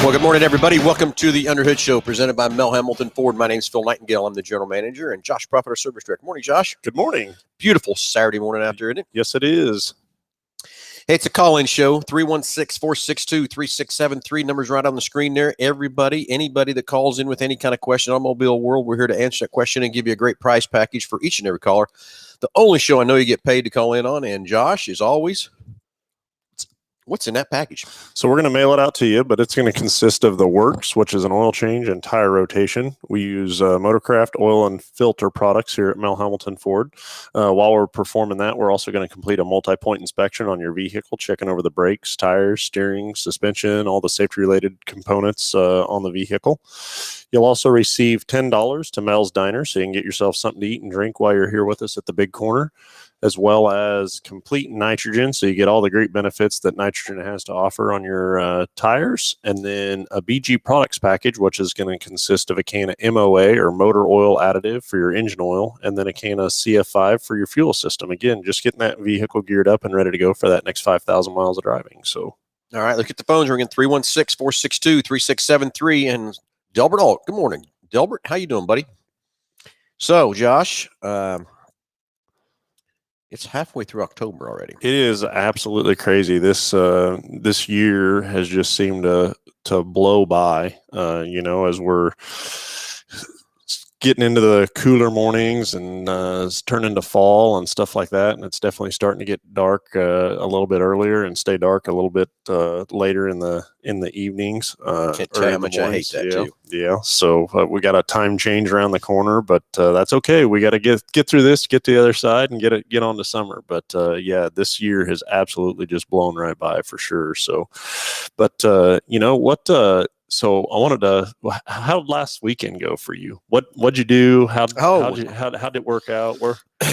Well, good morning, everybody. Welcome to the Underhood Show presented by Mel Hambelton Ford. My name's Phil Nightingale. I'm the general manager, and Josh Prophet, our service director. Morning, Josh. Good morning. Beautiful Saturday morning out there, isn't it? Yes, it is. Hey, it's a call-in show, 316-462-3673. Numbers right on the screen there. Everybody, anybody that calls in with any kind of question, automobile world, we're here to answer that question and give you a great price package for each and every caller. The only show I know you get paid to call in on, and Josh, as always, what's in that package? So we're going to mail it out to you, but it's going to consist of the works, which is an oil change and tire rotation. We use Motorcraft oil and filter products here at Mel Hambelton Ford. While we're performing that, we're also going to complete a multi-point inspection on your vehicle, checking over the brakes, tires, steering, suspension, all the safety-related components on the vehicle. You'll also receive $10 to Mel's Diner, so you can get yourself something to eat and drink while you're here with us at the Big Corner, as well as complete nitrogen, so you get all the great benefits that nitrogen has to offer on your tires, and then a BG products package, which is going to consist of a can of MOA or motor oil additive for your engine oil, and then a can of CF5 for your fuel system. Again, just getting that vehicle geared up and ready to go for that next 5,000 miles of driving. So, all right, look at the phones ringing, 316-462-3673, and Delbert Alt. Good morning, Delbert. How you doing, buddy? So, Josh, it's halfway through October already. It is absolutely crazy. This year has just seemed to blow by. As we're getting into the cooler mornings and it's turning to fall and stuff like that, and it's definitely starting to get dark a little bit earlier and stay dark a little bit later in the evenings. Can't tell you how much I hate that too. Yeah, so we got a time change around the corner, but that's okay. We got to get through this, get to the other side, and get on to summer. But yeah, this year has absolutely just blown right by for sure. So, but you know what? So I wanted to. How did last weekend go for you? What'd you do? How did it work out?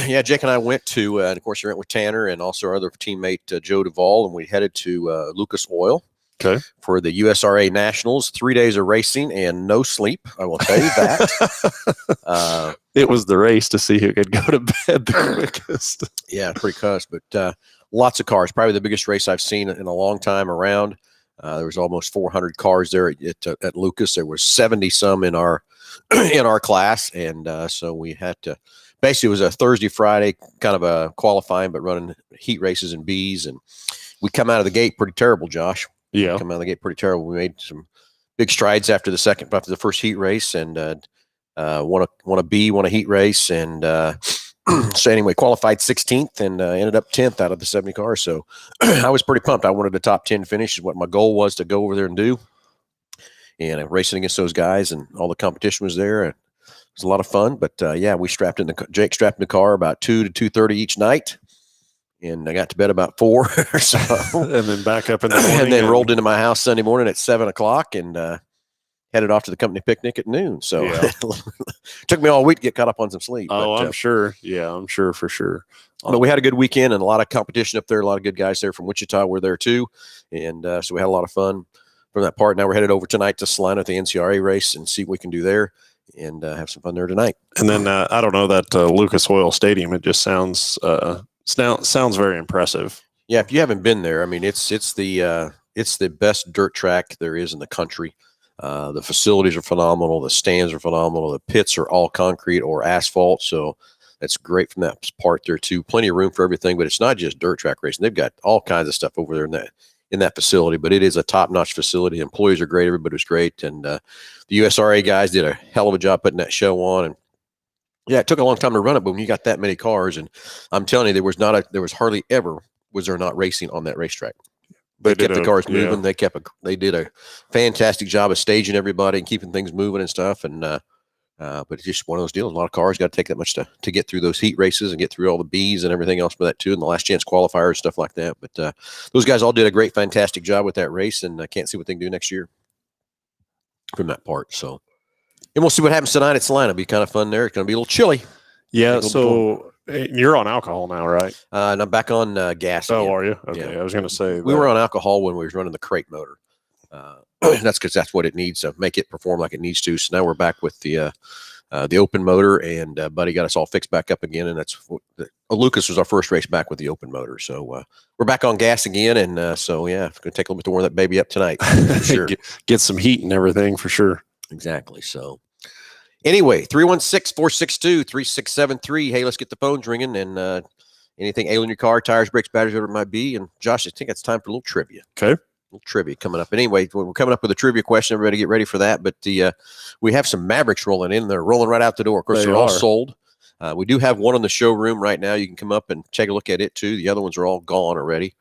Yeah, Jake and I went to, and of course, you went with Tanner and also our other teammate Joe Duvall, and we headed to Lucas Oil. Okay. For the USRA Nationals, 3 days of racing and no sleep. I will tell you that. It was the race to see who could go to bed the quickest. Yeah, pretty close, but lots of cars. Probably the biggest race I've seen in a long time around. There was almost 400 cars there at Lucas. There was 70 some in our class, and so we had to. Basically, it was a Thursday, Friday kind of a qualifying, but running heat races and Bs, and we come out of the gate pretty terrible, Josh. Yeah, come out of the gate pretty terrible. We made some big strides after the first heat race, and won a B, won a heat race, and so anyway, qualified 16th and ended up 10th out of the 70 cars. So I was pretty pumped. I wanted a top 10 finish, is what my goal was to go over there and do. And racing against those guys, and all the competition was there. And it was a lot of fun. But yeah, Jake strapped in the car about 2 to 2:30 each night. And I got to bed about 4 or so. And then back up in the morning. And then rolled into my house Sunday morning at 7 o'clock and headed off to the company picnic at noon. So yeah. Took me all week to get caught up on some sleep. Oh, I'm sure. Yeah, I'm sure for sure. But we had a good weekend and a lot of competition up there. A lot of good guys there from Wichita were there too. And so we had a lot of fun from that part. Now we're headed over tonight to Salina at the NCRA race and see what we can do there and have some fun there tonight. And then I don't know, that Lucas Oil Stadium, it just sounds very impressive. Yeah, if you haven't been there, I mean, it's the best dirt track there is in the country. The facilities are phenomenal. The stands are phenomenal. The pits are all concrete or asphalt, so that's great from that part there too. Plenty of room for everything, but it's not just dirt track racing. They've got all kinds of stuff over there in that facility. But it is a top-notch facility. Employees are great. Everybody was great, and the USRA guys did a hell of a job putting that show on. And yeah, it took a long time to run it, but when you got that many cars, and I'm telling you, there was hardly ever was there not racing on that racetrack. They kept the cars moving. Yeah. They did a fantastic job of staging everybody and keeping things moving and stuff. And but it's just one of those deals. A lot of cars got to take that much to get through those heat races and get through all the Bs and everything else with that too, and the last chance qualifiers and stuff like that. But those guys all did a great, fantastic job with that race, and I can't see what they can do next year from that part. So. And we'll see what happens tonight at Salina. It'll be kind of fun there. It's going to be a little chilly. Yeah, so you're on alcohol now, right? And I'm back on gas. Oh, again. are you? Okay, yeah. I was going to say. We were on alcohol when we were running the crate motor. That's because that's what it needs to make it perform like it needs to. So now we're back with the the open motor, and Buddy got us all fixed back up again. And that's Lucas was our first race back with the open motor. So we're back on gas again. And so, yeah, it's going to take a little bit to warm that baby up tonight. For sure. Get some heat and everything for sure. Exactly. So anyway, 316-462-3673. Hey, let's get the phones ringing, and anything ailing your car, tires, brakes, batteries, whatever it might be. And Josh, I think it's time for a little trivia. Okay. A little trivia coming up. And anyway, we're coming up with a trivia question. Everybody get ready for that. But we have some Mavericks rolling in. They're rolling right out the door. Of course, they're all sold. We do have one in the showroom right now. You can come up and take a look at it too. The other ones are all gone already.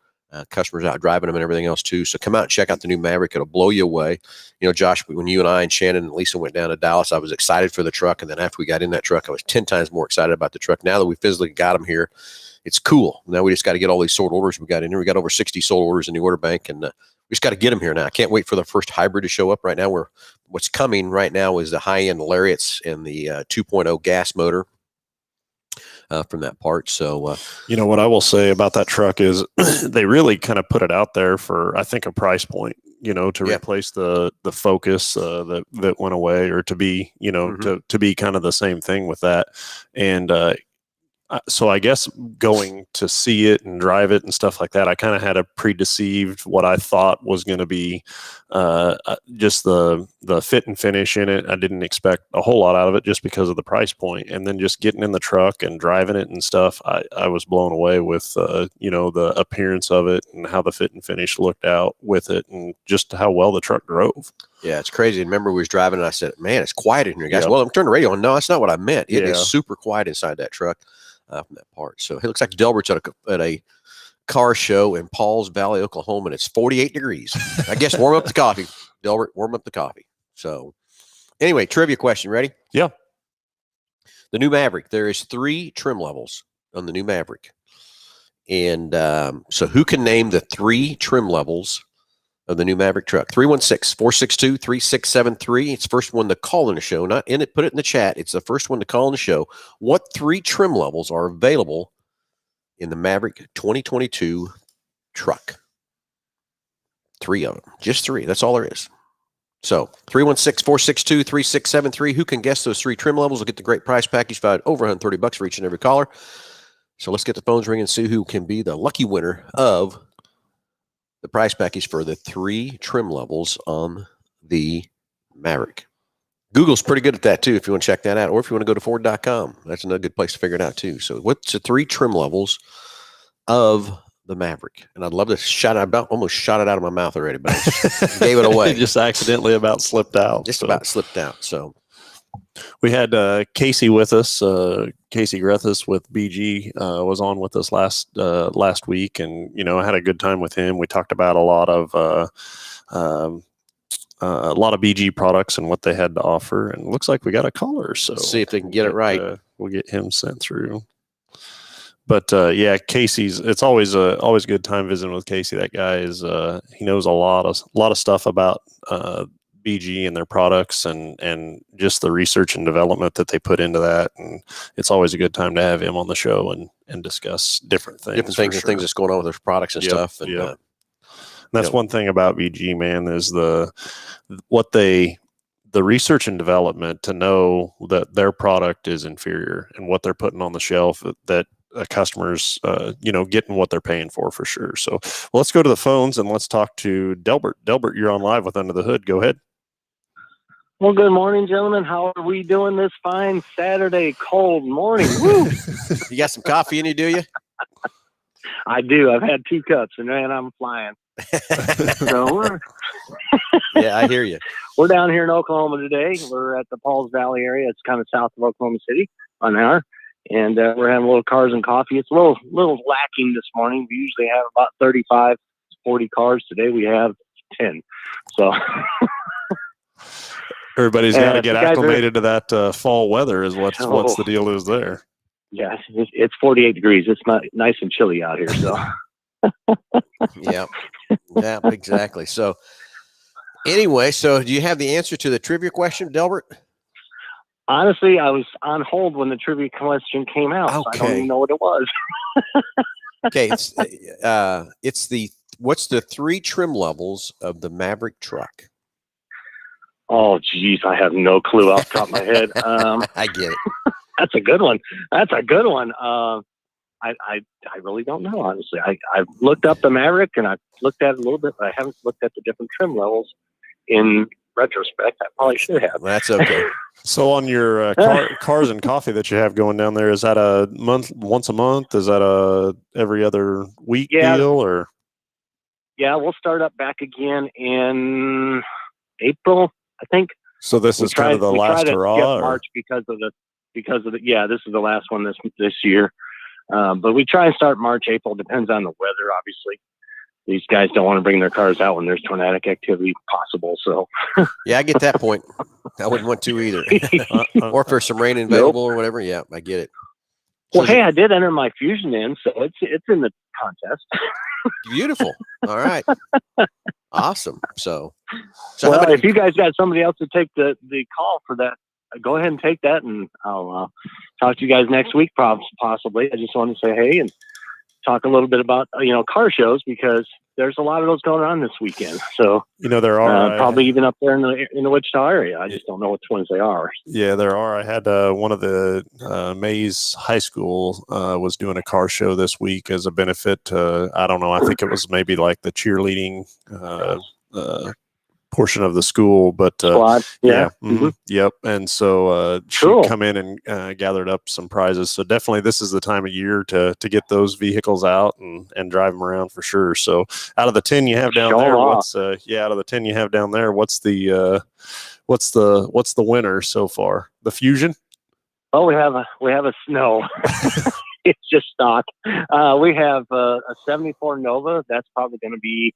Customers out driving them and everything else too. So come out and check out the new Maverick. It'll blow you away. You know, Josh, when you and I and Shannon and Lisa went down to Dallas, I was excited for the truck. And then after we got in that truck, I was 10 times more excited about the truck. Now that we physically got them here, it's cool. Now we just got to get all these sold orders we got in here. We got over 60 sold orders in the order bank, and we just got to get them here now. I can't wait for the first hybrid to show up right now. What's coming right now is the high-end Lariats and the 2.0 gas motor. From that part. So, you know, what I will say about that truck is they really kind of put it out there for, I think, a price point, you know, to replace the Focus that went away, or to be, you know, to be kind of the same thing with that. And so I guess going to see it and drive it and stuff like that, I kind of had a predeceived what I thought was going to be just the fit and finish in it. I didn't expect a whole lot out of it just because of the price point. And then just getting in the truck and driving it and stuff, I was blown away with, you know, the appearance of it and how the fit and finish looked out with it, and just how well the truck drove. Yeah, it's crazy. And remember, we was driving and I said, man, it's quiet in here, guys. Well, I'm turning the radio on. No, that's not what I meant. It is super quiet inside that truck. From that part. So it looks like Delbert's at a car show in Pauls Valley, Oklahoma, and it's 48 degrees. I guess warm up the coffee, Delbert. Warm up the coffee. So anyway, trivia question. Ready? Yeah. The new Maverick. There is 3 trim levels on the new Maverick. And so who can name the 3 trim levels of the new Maverick truck? 316-462-3673. It's the first one to call in the show. Not in it, put it in the chat. It's the first one to call in the show. What 3 trim levels are available in the Maverick 2022 truck? 3 of them. Just 3. That's all there is. So 316-462-3673. Who can guess those 3 trim levels will get the great price package, valued over $130 for each and every caller. So let's get the phones ringing and see who can be the lucky winner of the price package for the 3 trim levels on the Maverick. Google's pretty good at that too, if you want to check that out, or if you want to go to Ford.com. That's another good place to figure it out too. So what's the 3 trim levels of the Maverick? And I'd love to almost shot it out of my mouth already, but I just gave it away. Just accidentally about slipped out. About slipped out. So we had Casey with us. Casey Grethus with BG was on with us last week, and you know, I had a good time with him. We talked about a lot of BG products and what they had to offer, and it looks like we got a caller. So let's see if they can get it right. We'll get him sent through. But yeah, Casey's. It's always a good time visiting with Casey. That guy is he knows a lot of stuff about BG and their products, and just the research and development that they put into that. And it's always a good time to have him on the show and discuss different things and things that's going on with their products and stuff. And that's one thing about BG, man, is the research and development to know that their product is inferior and what they're putting on the shelf, that customers, getting what they're paying for sure. So let's go to the phones and let's talk to Delbert. Delbert, you're on live with Under the Hood. Go ahead. Well, good morning, gentlemen. How are we doing this fine Saturday cold morning? Woo! You got some coffee in you, do you? I do. I've had 2 cups, and man, I'm flying. So yeah, I hear you. We're down here in Oklahoma today. We're at the Pauls Valley area. It's kind of south of Oklahoma City on an hour. And we're having a little cars and coffee. It's a little lacking this morning. We usually have about 35, 40 cars. Today we have 10. So everybody's got to get acclimated to that fall weather is what's the deal is there. Yeah, it's 48 degrees. It's not nice and chilly out here. So yeah, exactly. So anyway, so do you have the answer to the trivia question, Delbert? Honestly, I was on hold when the trivia question came out. Okay. So I don't even know what it was. Okay, what's the 3 trim levels of the Maverick truck? Oh, geez, I have no clue off the top of my head. I get it. That's a good one. That's a good one. I really don't know, honestly. I've looked up the Maverick and I've looked at it a little bit, but I haven't looked at the different trim levels in retrospect. I probably should have. That's okay. So on your cars and coffee that you have going down there, is that a once a month? Is that a every other week deal or? Yeah, we'll start up back again in April, I think. So this is kind of the last hurrah, March because of the this is the last one this year. But we try and start March, April. Depends on the weather, obviously. These guys don't want to bring their cars out when there's tornadic activity possible. So yeah, I get that point. I wouldn't want to either. Or if there's some rain available or whatever. Yeah, I get it. Well, hey, I did enter my Fusion in, so it's in the contest. Beautiful. All right. Awesome. So well, if you guys got somebody else to take the call for that, go ahead and take that, and I'll talk to you guys next week, possibly. I just wanted to say hey and talk a little bit about car shows, because there's a lot of those going on this weekend. So there are probably even up there in the Wichita area. I just don't know which ones they are. Yeah, there are. I had one of the Mays High School was doing a car show this week as a benefit to, I don't know, I think it was maybe like the cheerleading portion of the school, but yep. And so she come in and gathered up some prizes. So definitely this is the time of year to get those vehicles out and drive them around for sure. So out of the 10 you have down there, out of the 10 you have down there, what's the winner so far? The Fusion? Oh, we have a Snow. It's just stock. We have a 74 Nova. That's probably going to be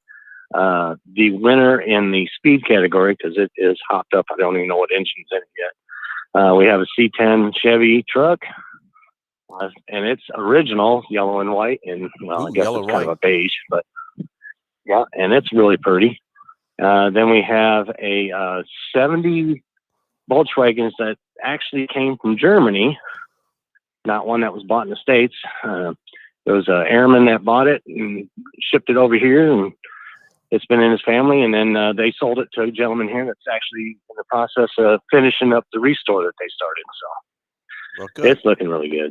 the winner in the speed category, because it is hopped up. I don't even know what engine's in it yet. We have a C10 Chevy truck, and it's original yellow and white, and I guess it's kind of a beige, but yeah, and it's really pretty. Then we have a 70 Volkswagens that actually came from Germany, not one that was bought in the States. There was an airman that bought it and shipped it over here, and it's been in his family, and then they sold it to a gentleman here that's actually in the process of finishing up the restore that they started. So it's looking really good.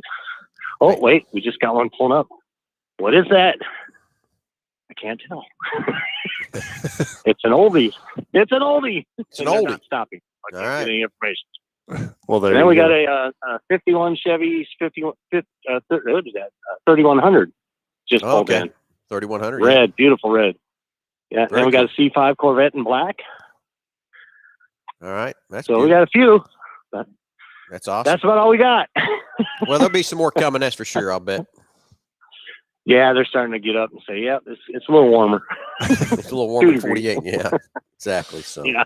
Oh, wait, we just got one pulling up. What is that? I can't tell. It's an oldie. It's an oldie. It's an oldie. Not stopping. I can't get any information. Well, then we got a 51 Chevy 3100 just pulled in. 3100. Red, beautiful red. Yeah, then we got a C5 Corvette in black. All right. So we got a few. That's awesome. That's about all we got. Well, there'll be some more coming, that's for sure, I'll bet. Yeah, they're starting to get up and say, yeah, it's a little warmer. It's a little warmer than 48. Yeah, exactly. So, yeah.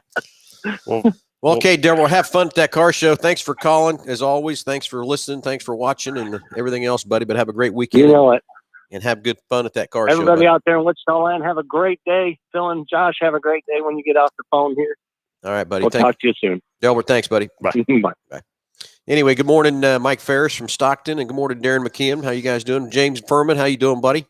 Well, okay, Darryl, we'll have fun at that car show. Thanks for calling, as always. Thanks for listening. Thanks for watching and everything else, buddy. But have a great weekend. You know it. And have good fun at that car show. Everybody out there in Wichita land, have a great day. Phil and Josh, have a great day when you get off the phone here. All right, buddy. We'll talk to you soon. Delbert, thanks, buddy. Bye. Bye. Anyway, good morning, Mike Ferris from Stockton, and good morning, Darren McKeon. How you guys doing? James Furman, how you doing, buddy?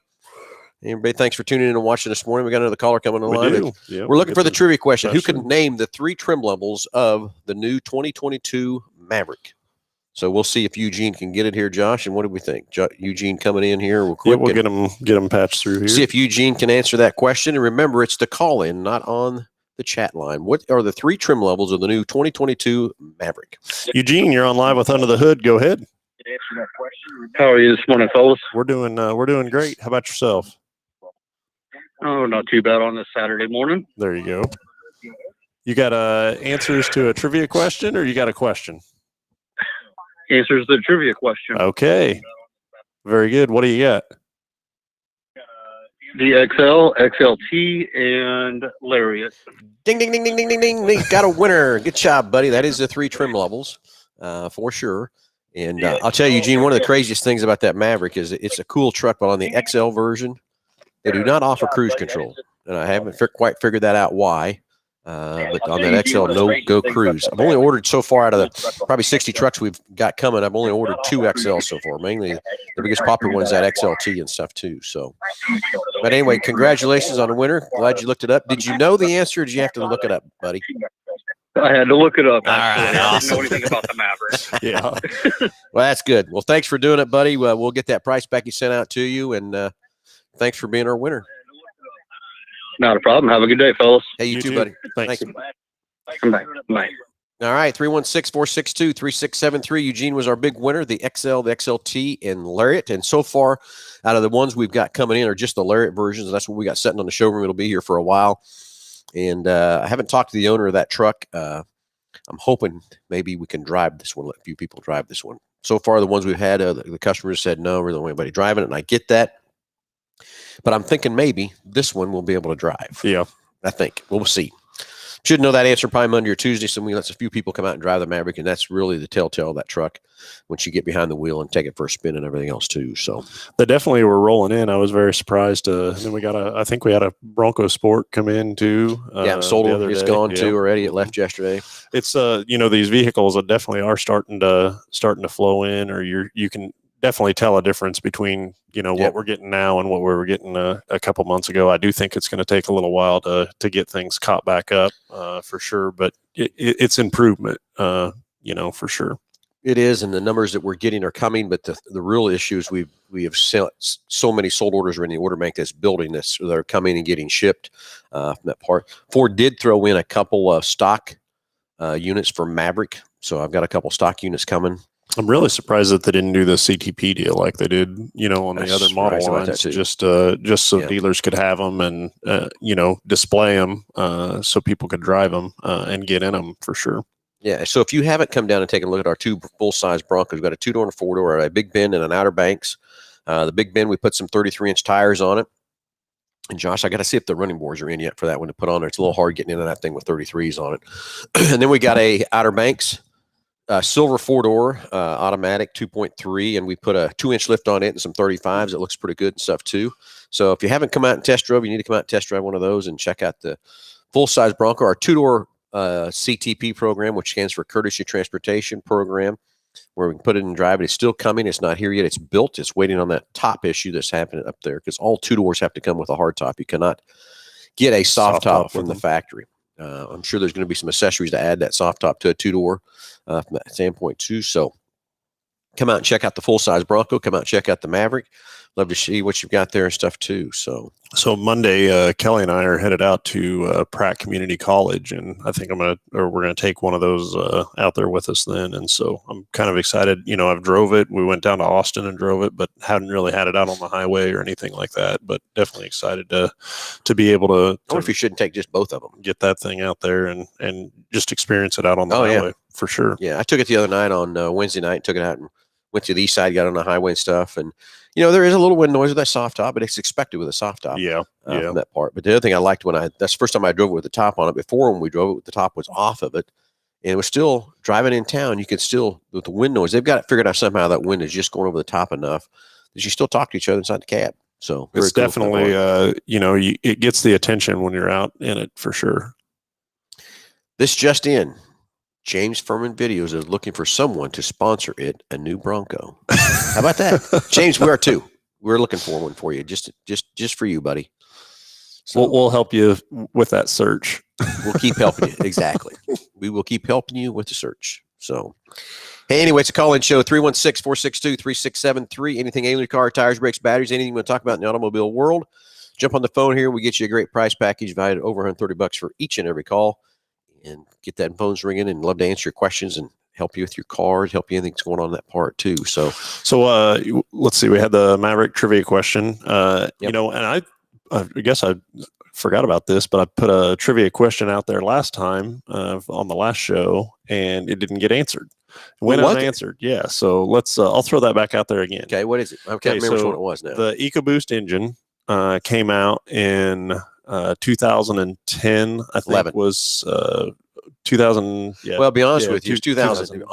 Everybody, thanks for tuning in and watching this morning. We got another caller coming on the line. Yeah, we're looking for the trivia question. Who can name the 3 trim levels of the new 2022 Maverick? So we'll see if Eugene can get it here, Josh. And what do we think? Eugene coming in here real quick. Yeah, we'll get him patched through here. See if Eugene can answer that question. And remember, it's the call in, not on the chat line. What are the 3 trim levels of the new 2022 Maverick? Eugene, you're on live with Under the Hood. Go ahead. Answer that question. How are you this morning, fellas? We're doing great. How about yourself? Oh, not too bad on this Saturday morning. There you go. You got answers to a trivia question, or you got a question? Answers the trivia question. Okay. Very good. What do you got? The XL, XLT, and Lariat. Ding, ding, ding, ding, ding, ding, ding. We got a winner. Good job, buddy. That is the 3 trim levels for sure. And I'll tell you, Eugene, one of the craziest things about that Maverick is it's a cool truck, but on the XL version, they do not offer cruise control. And I haven't quite figured that out why. But on that XL, no go cruise. I've only ordered so far out of the probably 60 trucks we've got coming. I've only ordered 2 XL so far. Mainly the biggest popular one is that XLT and stuff too. So, but anyway, congratulations on the winner. Glad you looked it up. Did you know the answer? Or did you have to look it up, buddy? I had to look it up. All right, Actually. I didn't awesome. know anything about the Maverick. Yeah. Well, that's good. Well, thanks for doing it, buddy. We'll get that price package sent out to you, and thanks for being our winner. Not a problem. Have a good day, fellas. Hey, you too, buddy. Thanks. Thank Bye. Bye. All right, 316-462-3673. Eugene was our big winner, the XL, the XLT, and Lariat. And so far, out of the ones we've got coming in are just the Lariat versions. That's what we got sitting on the showroom. It'll be here for a while. And I haven't talked to the owner of that truck. I'm hoping maybe we can drive this one, let a few people drive this one. So far, the ones we've had, the customers said no, we don't want anybody driving it, and I get that. But I'm thinking maybe this one will be able to drive. Yeah. I think. We'll see. Should know that answer probably Monday or Tuesday, so we let a few people come out and drive the Maverick, and that's really the telltale of that truck once you get behind the wheel and take it for a spin and everything else too. So they definitely were rolling in. I was very surprised. Then we got I think we had a Bronco Sport come in too. Yeah, sold it. It's gone too already. It left yesterday. It's these vehicles that definitely are starting to flow in, or you can definitely tell a difference between what we're getting now and what we were getting a couple months ago. I do think it's going to take a little while to get things caught back up for sure, but it's improvement, for sure. It is, and the numbers that we're getting are coming, but the real issue is we have so many sold orders are in the order bank that's building this, so they're coming and getting shipped from that part. Ford did throw in a couple of stock units for Maverick, so I've got a couple stock units coming. I'm really surprised that they didn't do the CTP deal like they did, on the other model lines, just so dealers could have them and, display them so people could drive them and get in them for sure. Yeah, so if you haven't come down and taken a look at our two full-size Broncos, we've got a two-door and a four-door, a big bin and an Outer Banks. The big bin, we put some 33-inch tires on it. And Josh, I got to see if the running boards are in yet for that one to put on there. It's a little hard getting into that thing with 33s on it. And then we got a Outer Banks. Silver four-door automatic 2.3, and we put a 2-inch lift on it and some 35s. It looks pretty good and stuff too. So if you haven't come out and test drove, you need to come out and test drive one of those and check out the full-size Bronco, our two-door CTP program, which stands for Courtesy Transportation Program, where we can put it and drive it. It's still coming. It's not here yet. It's built. It's waiting on that top issue that's happening up there, because all two doors have to come with a hard top. You cannot get a soft top from the factory. I'm sure there's going to be some accessories to add that soft top to a two-door from that standpoint too. So come out and check out the full-size Bronco. Come out and check out the Maverick. Love to see what you've got there and stuff too. So Monday, Kelly and I are headed out to Pratt Community College, and I think we're going to take one of those out there with us then. And so I'm kind of excited. I've drove it. We went down to Austin and drove it, but hadn't really had it out on the highway or anything like that. But definitely excited to be able to. I wonder if you shouldn't take just both of them. Get that thing out there and just experience it out on the highway. Yeah. For sure. Yeah, I took it the other night on Wednesday night. Took it out and went to the east side, got on the highway and stuff, and there is a little wind noise with that soft top, but it's expected with a soft top. Yeah. From that part. But the other thing I liked that's the first time I drove it with the top on it. Before, when we drove it, the top was off of it, and it was still driving in town. You could still, with the wind noise, they've got it figured out somehow that wind is just going over the top enough that you still talk to each other inside the cab. So it's cool, definitely, it gets the attention when you're out in it for sure. This just in. James Furman Videos is looking for someone to sponsor it, a new Bronco. How about that? James, we are too. We're looking for one for you, just for you, buddy. So we'll help you with that search. We'll keep helping you. Exactly. We will keep helping you with the search. So, hey, anyway, it's a call-in show, 316-462-3673. Anything alien, car, tires, brakes, batteries, anything you want to talk about in the automobile world, jump on the phone here. We get you a great price package valued at over $130 for each and every call. And get that phones ringing, and love to answer your questions and help you with your cars, help you anything that's going on in that part too. So let's see. We had the Maverick trivia question, and I guess I forgot about this, but I put a trivia question out there last time on the last show, and it didn't get answered. It went unanswered. Yeah. So let's, I'll throw that back out there again. Okay. What is it? I can't remember what it was now. The EcoBoost engine came out in 2010, I think 11. Was 2000. Yeah. Well, be honest with you, it was 2000.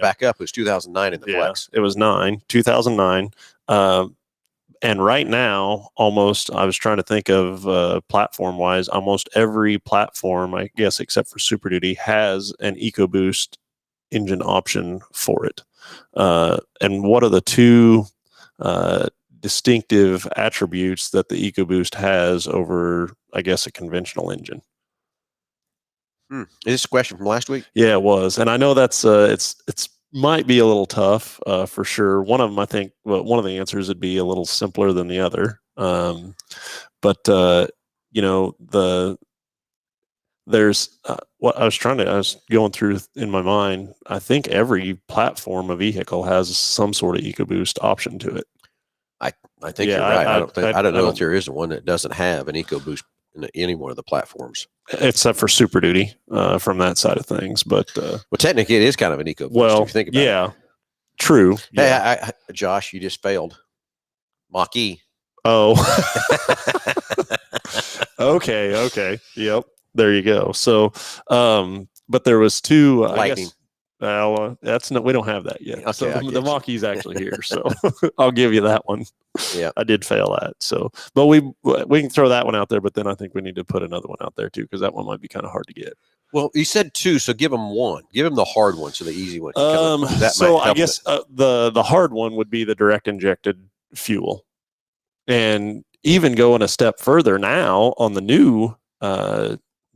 Back up, it was 2009 in the Flex. It was 2009. And right now, almost, I was trying to think of platform wise, almost every platform, I guess, except for Super Duty, has an EcoBoost engine option for it. And what are the two distinctive attributes that the EcoBoost has over, I guess, a conventional engine? Is this a question from last week? Yeah, it was, and I know that's it's might be a little tough for sure. One of them, I think, one of the answers would be a little simpler than the other. But you know, there's what I was going through in my mind. I think every platform of vehicle has some sort of EcoBoost option to it. I think you're right. I don't know if there is one that doesn't have an EcoBoost in any one of the platforms, except for Super Duty from that side of things. But well, technically, it is kind of an EcoBoost. well, if you think about it. True. Hey, Josh, you just failed. Mach-E. Oh. Okay. Yep. There you go. So, but there was two. Lightning. I guess, well, we don't have that yet. Okay, So I the get Mach-E's actually here. So I'll give you that one. Yeah, I did fail at. So, but we can throw that one out there. But then I think we need to put another one out there too, because that one might be kind of hard to get. Well, you said two, so give them one. Give them the hard one, so the easy one. So I guess the hard one would be the direct injected fuel, and even going a step further now on the newer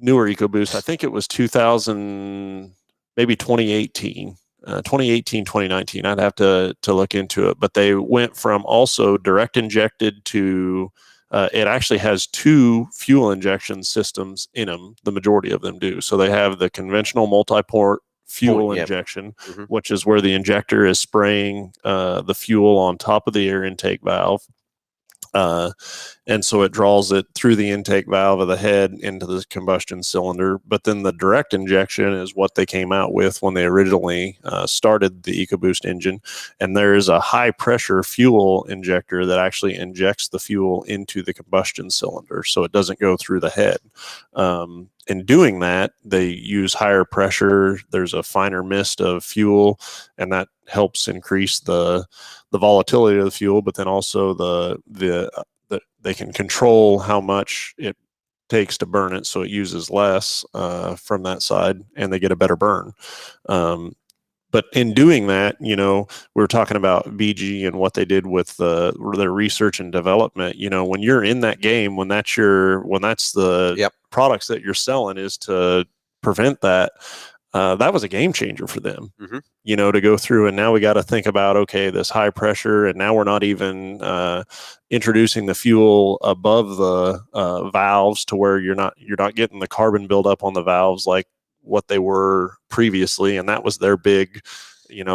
EcoBoost. I think it was 2000, maybe 2018. 2018, 2019. I'd have to look into it, but they went from also direct injected to it actually has two fuel injection systems in them. The majority of them do. So they have the conventional multi-port fuel injection, which is where the injector is spraying the fuel on top of the air intake valve. And so it draws it through the intake valve of the head into the combustion cylinder. But then the direct injection is what they came out with when they originally started the EcoBoost engine. And there is a high pressure fuel injector that actually injects the fuel into the combustion cylinder, so it doesn't go through the head. In doing that, they use higher pressure. There's a finer mist of fuel, and that helps increase the volatility of the fuel, but then also they can control how much it takes to burn it, so it uses less from that side, and they get a better burn. But in doing that, we were talking about BG and what they did with their research and development. When you're in that game, when that's the products that you're selling is to prevent that. That was a game changer for them, to go through. And now we got to think about, okay, this high pressure, and now we're not even introducing the fuel above the valves to where you're not getting the carbon buildup on the valves like what they were previously. And that was their big,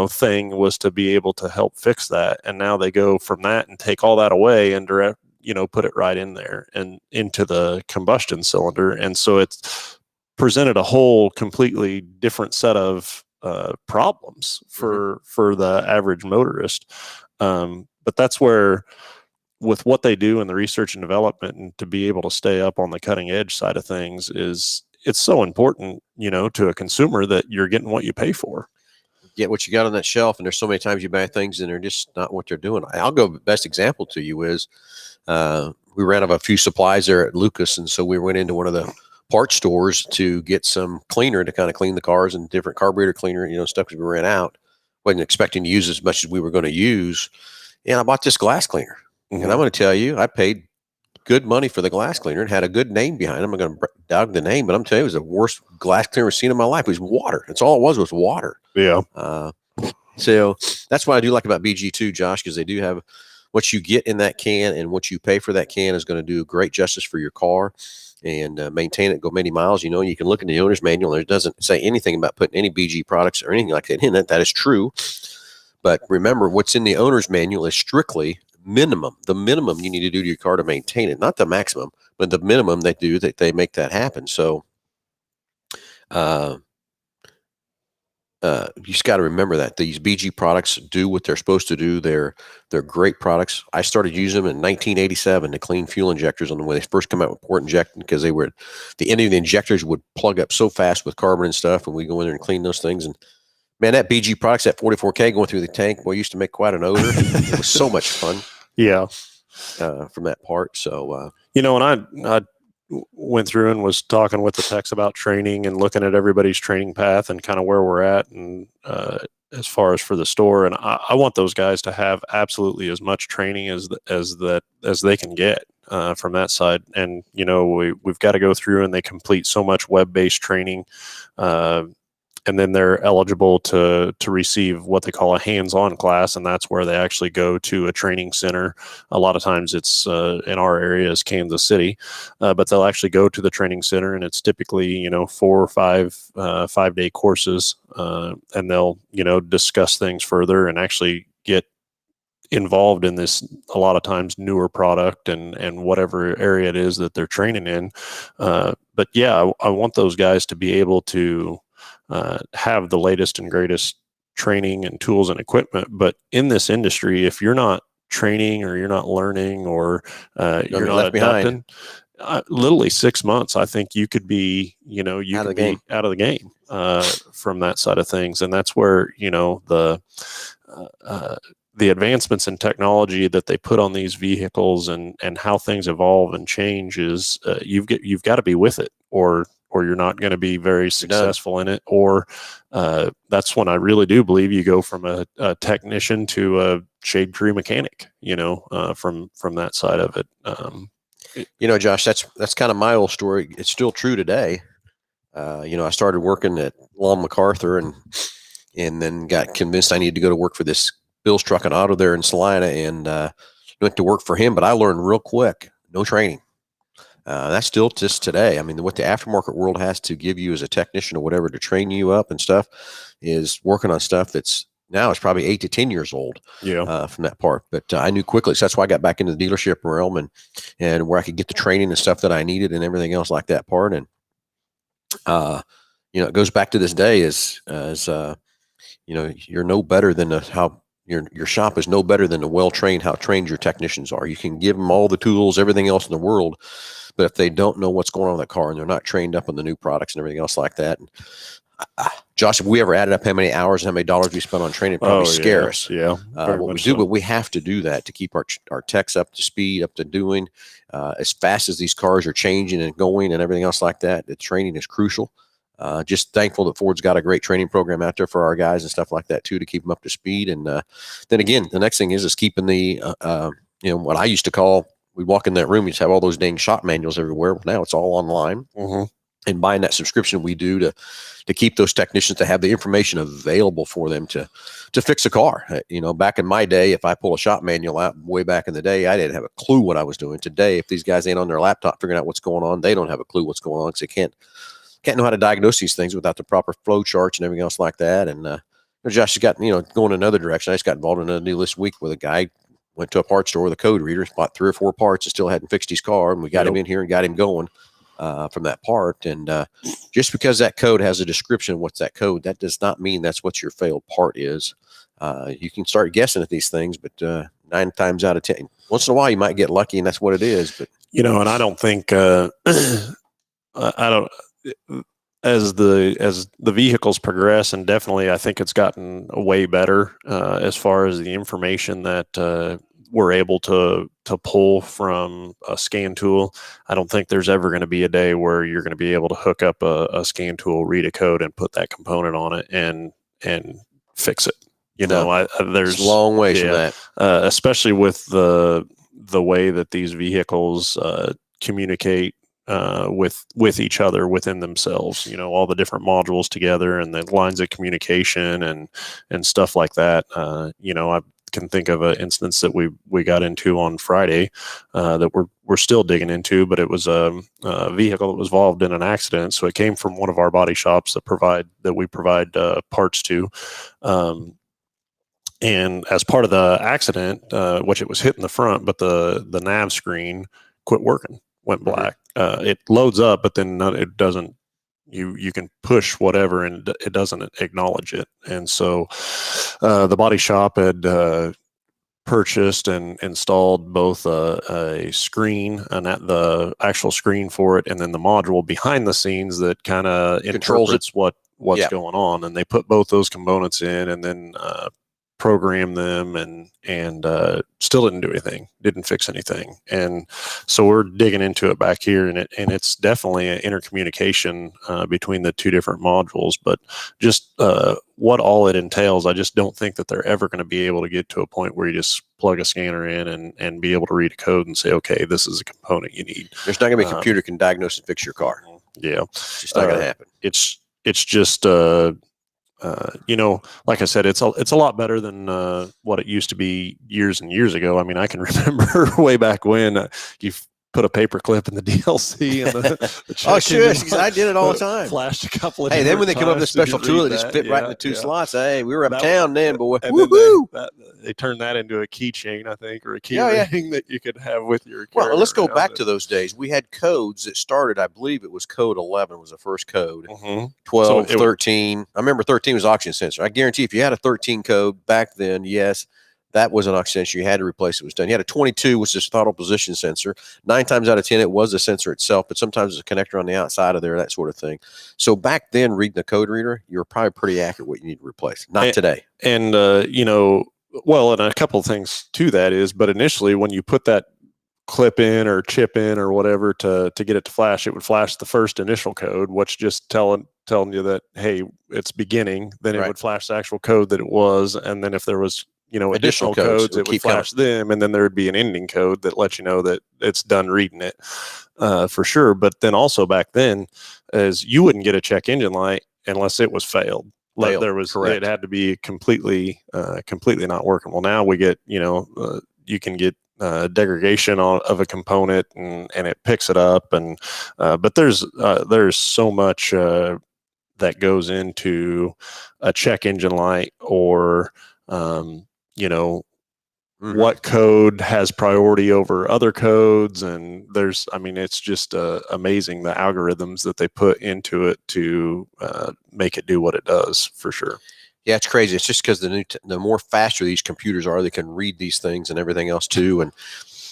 thing, was to be able to help fix that. And now they go from that and take all that away and direct, put it right in there and into the combustion cylinder. And so it's presented a whole completely different set of problems for the average motorist. But that's where, with what they do in the research and development, and to be able to stay up on the cutting edge side of things, it's so important, to a consumer, that you're getting what you pay for. Get what you got on that shelf, and there's so many times you buy things and they're just not what they're doing. I'll go, best example to you is we ran out of a few supplies there at Lucas, and so we went into one of the parts stores to get some cleaner to kind of clean the cars, and different carburetor cleaner, stuff, because we ran out. Wasn't expecting to use as much as we were going to use. And I bought this glass cleaner. And I'm going to tell you, I paid good money for the glass cleaner. It had a good name behind it. I'm going to dog the name, but I'm telling you, it was the worst glass cleaner I've seen in my life. It was water. That's all it was water. Yeah. So that's what I do like about BG2, Josh, because they do have what you get in that can, and what you pay for that can is going to do great justice for your car and maintain it, go many miles. You can look in the owner's manual, and it doesn't say anything about putting any BG products or anything like that in it. That is true. But remember, what's in the owner's manual is strictly minimum, the minimum you need to do to your car to maintain it, not the maximum, but the minimum they make that happen. So you just got to remember that these BG products do what they're supposed to do. They're great products. I started using them in 1987 to clean fuel injectors on the way they first come out with port injecting, because the end of the injectors would plug up so fast with carbon and stuff, and we go in there and clean those things. And man, that BG products, that 44K going through the tank, boy, used to make quite an odor. It was so much fun. Yeah. From that part. So, and I went through and was talking with the techs about training and looking at everybody's training path and kind of where we're at, and as far as for the store. And I want those guys to have absolutely as much training as they can get. from that side. And, we've got to go through, and they complete so much web-based training. And then they're eligible to receive what they call a hands-on class, and that's where they actually go to a training center. A lot of times it's in our area is Kansas City, but they'll actually go to the training center, and it's typically 4 or 5 day courses, and they'll discuss things further and actually get involved in this a lot of times newer product and whatever area it is that they're training in. But yeah, I want those guys to be able to have the latest and greatest training and tools and equipment. But in this industry, if you're not training or you're not learning or you're not adapting, literally 6 months, I think you could be, out of the game from that side of things. And that's where, the advancements in technology that they put on these vehicles and how things evolve and change is you've got to be with it, or you're not going to be very successful in it. Or that's when I really do believe you go from a technician to a shade tree mechanic, from that side of it. Josh, that's kind of my old story. It's still true today. I started working at Long MacArthur and then got convinced I needed to go to work for this Bill's Truck and Auto there in Salina, and went to work for him. But I learned real quick, no training. That's still just today. I mean, what the aftermarket world has to give you as a technician or whatever to train you up and stuff is working on stuff that's now it's probably 8 to 10 years old from that part. But I knew quickly. So that's why I got back into the dealership realm and where I could get the training and stuff that I needed and everything else like that part. And, it goes back to this day as you're no better than how your shop is no better than how trained your technicians are. You can give them all the tools, everything else in the world, but if they don't know what's going on in the car and they're not trained up on the new products and everything else like that. And Josh, if we ever added up how many hours and how many dollars we spent on training, probably scare us. Yeah. What we do, but we have to do that to keep our techs up to speed, up to doing as fast as these cars are changing and going and everything else like that. The training is crucial. Just thankful that Ford's got a great training program out there for our guys and stuff like that too, to keep them up to speed. And then again, the next thing is keeping the, what I used to call, we'd walk in that room, you just have all those dang shop manuals everywhere. Well, now it's all online. Mm-hmm. And buying that subscription we do to keep those technicians to have the information available for them to fix a car. Back in my day, if I pull a shop manual out way back in the day, I didn't have a clue what I was doing. Today, if these guys ain't on their laptop figuring out what's going on, they don't have a clue what's going on because they can't know how to diagnose these things without the proper flow charts and everything else like that. And Josh has got, going another direction. I just got involved in a deal this week with a guy went to a parts store with a code reader, bought 3 or 4 parts and still hadn't fixed his car. And we got him in here and got him going from that part. And just because that code has a description of what's that code, that does not mean that's what your failed part is. You can start guessing at these things, but 9 times out of 10, once in a while you might get lucky and that's what it is. But, and I don't think, as the vehicles progress, and definitely I think it's gotten way better as far as the information that we're able to pull from a scan tool. I don't think there's ever going to be a day where you're going to be able to hook up a scan tool, read a code, and put that component on it and fix it. There's a long ways from that, especially with the way that these vehicles communicate with each other within themselves, all the different modules together and the lines of communication and stuff like that. I can think of an instance that we got into on Friday that we're still digging into, but it was a vehicle that was involved in an accident. So it came from one of our body shops that we provide parts to. And as part of the accident, which it was hitting the front, but the nav screen quit working, went black. It loads up, but then it doesn't. You can push whatever, and it doesn't acknowledge it. And so the body shop had purchased and installed both a screen and the actual screen for it, and then the module behind the scenes that kind of interprets what's going on. And they put both those components in, and then program them, and still didn't do anything, didn't fix anything. And so we're digging into it back here, and it's definitely an intercommunication between the two different modules. But just what all it entails, I just don't think that they're ever going to be able to get to a point where you just plug a scanner in and be able to read a code and say, okay, this is a component you need. There's not going to be a computer can diagnose and fix your car. Yeah, It's just not going to happen. It's just like I said, it's a lot better than what it used to be years and years ago. I mean, I can remember way back when you put a paper clip in the DLC and the oh, sure, I did it all the time. Flashed a couple of. Hey, then when they come up with a special tool that just fit right in the two slots, hey, we were uptown then, boy. Woohoo! They turned that into a keychain, I think, or a key ring that you could have with your. Well, let's go back to those days. We had codes that started. I believe it was code 11 was the first code. 12, 13. I remember 13 was oxygen sensor. I guarantee if you had a 13 code back then, yes, that was an oxygen sensor. You had to replace it. It was done. You had a 22, which is throttle position sensor. 9 times out of 10, it was the sensor itself, but sometimes it's a connector on the outside of there, that sort of thing. So back then, reading the code reader, you were probably pretty accurate what you need to replace. Not today. And, well, and a couple of things to that is, but initially when you put that clip in or chip in or whatever to get it to flash, it would flash the first initial code, which just telling you that, hey, it's beginning. Then it would flash the actual code that it was. And then if there was, additional codes, it would flash them, and then there would be an ending code that lets you know that it's done reading it for sure. But then also back then, as you wouldn't get a check engine light unless it was failed. Like there was, it had to be completely not working. Well, now we get, you can get degradation of a component and it picks it up, and but there's so much that goes into a check engine light, or what code has priority over other codes. And it's just amazing the algorithms that they put into it to make it do what it does, for sure. Yeah, it's crazy. It's just because the more faster these computers are, they can read these things and everything else too.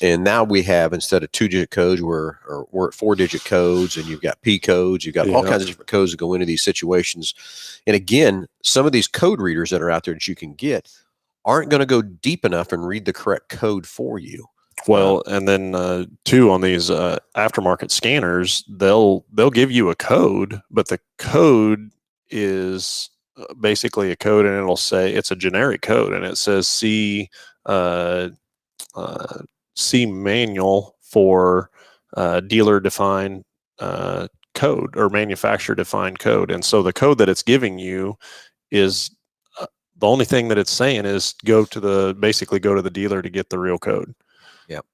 And now we have, instead of 2-digit codes, we're at 4-digit codes, and you've got P codes, you've got all kinds of different codes that go into these situations. And again, some of these code readers that are out there that you can get aren't going to go deep enough and read the correct code for you. Well, and then too, on these aftermarket scanners, they'll give you a code, but the code is basically a code, and it'll say it's a generic code, and it says C manual for dealer defined code or manufacturer defined code. And so the code that it's giving you is the only thing that it's saying is go to the dealer to get the real code. Yep.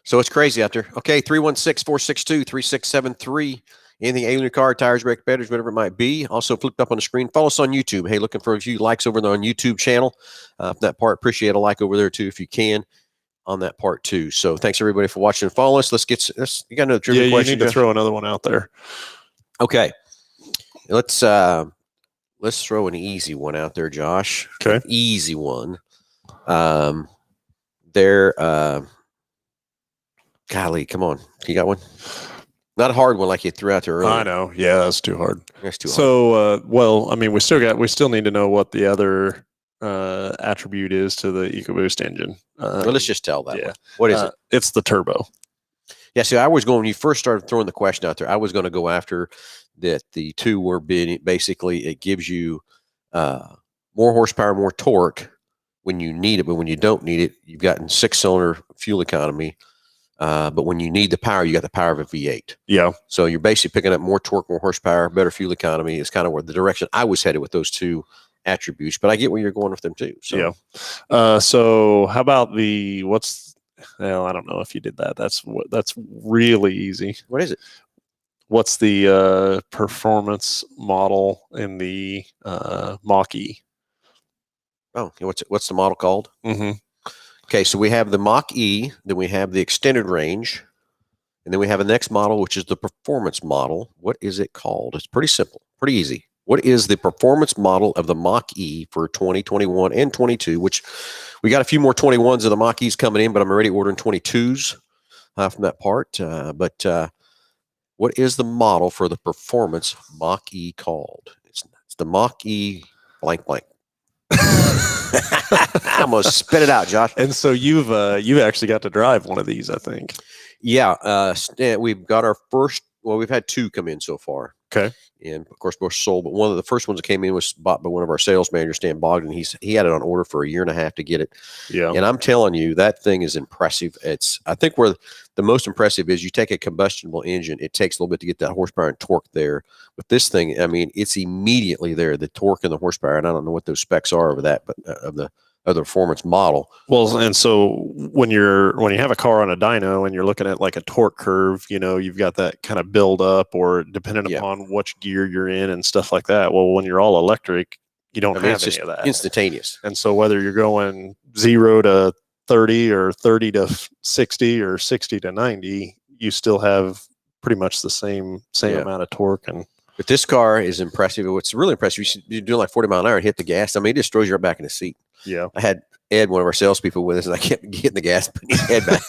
So it's crazy out there. Okay, 316-462-3673. Anything ailing your car, tires, brake betters, whatever it might be. Also flipped up on the screen. Follow us on YouTube. Hey, looking for a few likes over there on YouTube channel. That part, appreciate a like over there too if you can on that part too. So thanks everybody for watching and follow us. You got another trivia question? You need to throw another one out there. Okay. Let's throw an easy one out there, Josh. Okay. An easy one. Golly, come on. You got one? Not a hard one like you threw out there earlier. I know. Yeah, that's too hard. That's too hard. So, we still need to know what the other attribute is to the EcoBoost engine. Well, let's just tell that one. What is it? It's the turbo. Yeah, see, when you first started throwing the question out there, I was going to go after that the two were basically it gives you more horsepower, more torque when you need it, but when you don't need it, you've gotten 6-cylinder fuel economy. But when you need the power, you got the power of a V8. Yeah. So you're basically picking up more torque, more horsepower, better fuel economy is kind of where the direction I was headed with those two attributes. But I get where you're going with them too. So. Yeah. So how about I don't know if you did that. That's really easy. What is it? What's the performance model in the Mach-E? Oh, what's the model called? Mm-hmm. Okay, so we have the Mach-E, then we have the extended range, and then we have the next model, which is the performance model. What is it called? It's pretty simple, pretty easy. What is the performance model of the Mach-E for 2021 and 22, which we got a few more 21s of the Mach-E's coming in, but I'm already ordering 22s from that part. But what is the model for the performance Mach-E called? It's the Mach-E blank blank. I'm gonna spit it out, Josh. And so you've actually got to drive one of these, I think. Yeah, we've got our first. Well, we've had 2 come in so far. Okay. And of course, both sold. But one of the first ones that came in was bought by one of our sales managers, Stan Bogdan. He had it on order for a year and a half to get it. Yeah. And I'm telling you, that thing is impressive. I think where the most impressive is you take a combustible engine, it takes a little bit to get that horsepower and torque there. But this thing, I mean, it's immediately there, the torque and the horsepower. And I don't know what those specs are of that, but of the performance model. Well, and so when you have a car on a dyno and you're looking at like a torque curve, you've got that kind of build up, or depending upon which gear you're in and stuff like that. Well, when you're all electric, you don't have any of that. Instantaneous. And so whether you're going 0 to 30 or 30 to 60 or 60 to 90, you still have pretty much the same amount of torque. But this car is impressive. What's really impressive, you're doing like 40 mile an hour and hit the gas. I mean, it just throws you right back in the seat. Yeah. I had Ed, one of our salespeople, with us, and I kept getting the gas, putting his head back.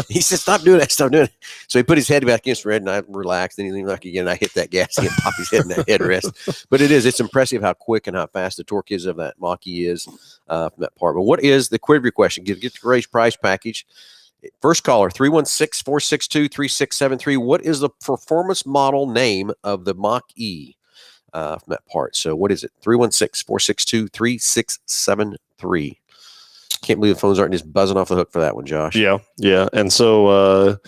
He said, "Stop doing that, stop doing it." So he put his head back against Red, and I relaxed, and he leaned back again, and I hit that gas again, pop his head in that headrest. But it's impressive how quick and how fast the torque is of that Mach-E is from that part. But what is the quid of your question? Get the great price package. First caller, 316-462-3673. What is the performance model name of the Mach-E from that part? So what is it? 316-462-3673. Can't believe the phones aren't just buzzing off the hook for that one, Josh. Yeah. And so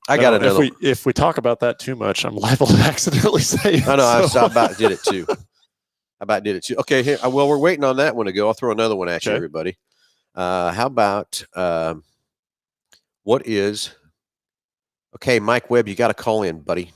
I got another. If we talk about that too much, I'm liable to accidentally say it. I know. I about did it too. Okay, here. Well, we're waiting on that one to go. I'll throw another one at you, everybody. How about what is? Okay, Mike Webb, you got to call in, buddy.